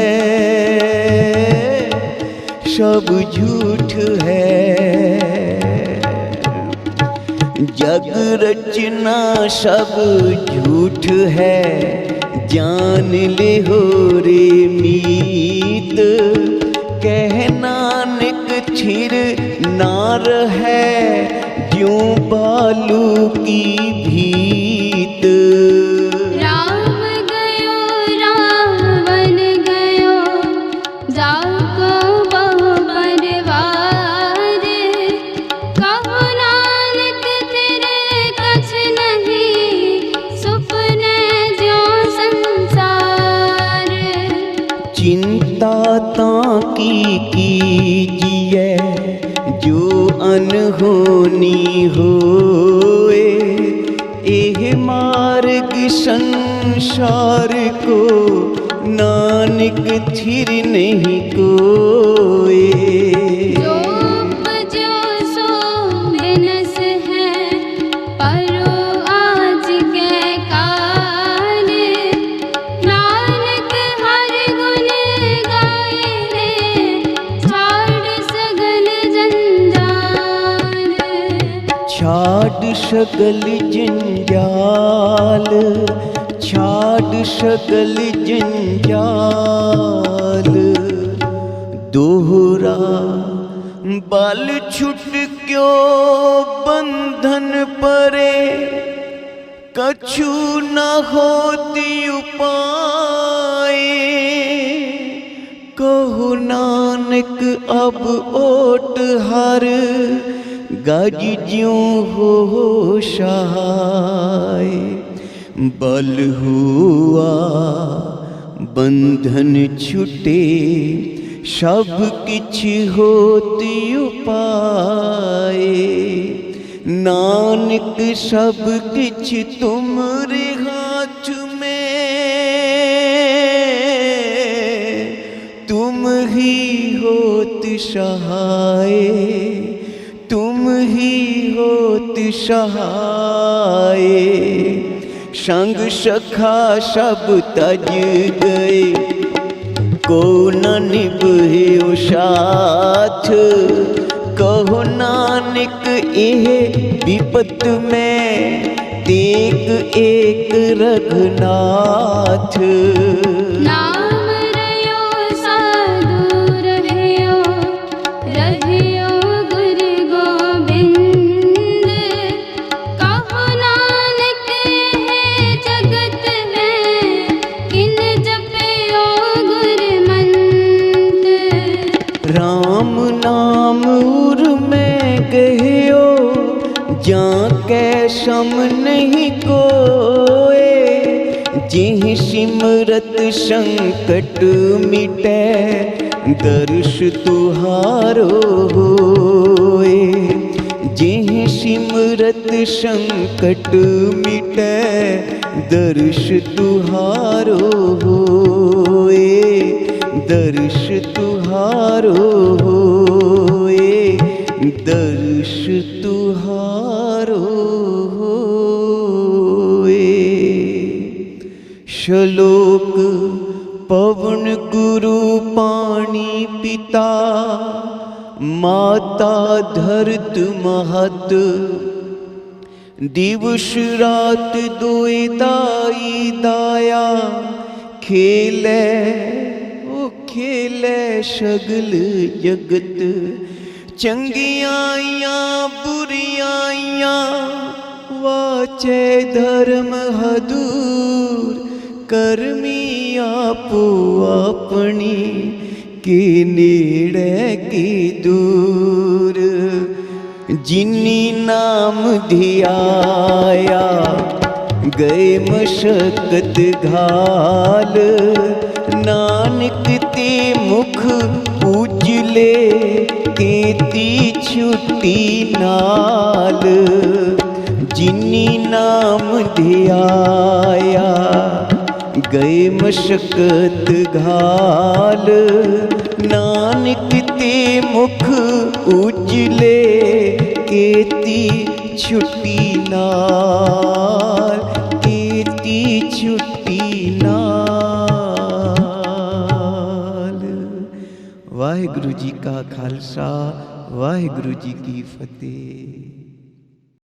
सब झूठ है। जग रचना सब झूठ है। जान ले हो रे मीत। कह नानक थिर नार है ज्यों बालू की भीत। राम गयो रावण गयो जाको बहु परिवार। कहो नानक तेरे कछ नहीं सुपने ज्यों संसार। चिंता ताकी कीजिए जो अनहोनी होए। एह मार्ग संसार को नानक थिर नहीं कोए। जो उपजो सो बिनस है परो आज के काल। नानक हर गुण गाए रे छाड़ सगल जंजाल। छाड़ सगल जंजाल। छाड़ सगल जंजाल। दोहरा बल छुट क्यों बंधन परे। कछु न होती उपाय। कहु नानक अब ओट हर गज ज्यों हो सहाय। बल हुआ बंधन छुटे सब किछ होती उपाय। नानक सब किछ तुमरे हाथ में। होत सहाय, तुम ही होत सहाय। संग सखा सब तज गए, को न निभयो साथ। कहो नानक एह विपत में, टेक एक रघुनाथ। नाम रयो साधु रहयो, रहयो गुरु गोबिंद। कहो नानक है जगत में, किन जपयो गुरमंत। राम नाम उर में गहियो, जाके सम नहीं कोए। जिह सिमरत संकट मिटे, दर्श तुहारो होए। जिह सिमरत संकट मिटे, दर्श तुहारो होए। दर्श तुहारो होए, दर्श तुहारो होए। श्लोक पवन गुरु पानी पिता, माता धरत महत। दिवस रात दोए दाई दाया, खेले ओ खेले सगल जगत। चंगियाइयां बुरियाइयां, वाचे धर्म हदूर। करमी आपो अपनी, के नेड़े की दूर। जिनी नाम धियाया, गए मशक्कत घाल। नानक ते मुख उजले, केती छुट्टी नाल। जिनी नाम धियाया, गए मशक्कत घाल। नानक ते मुख उजले, केती छुट्टी नाल। केती छुट्टी नाल। वाहिगुरु जी का खालसा, वाहिगुरु जी की फतेह।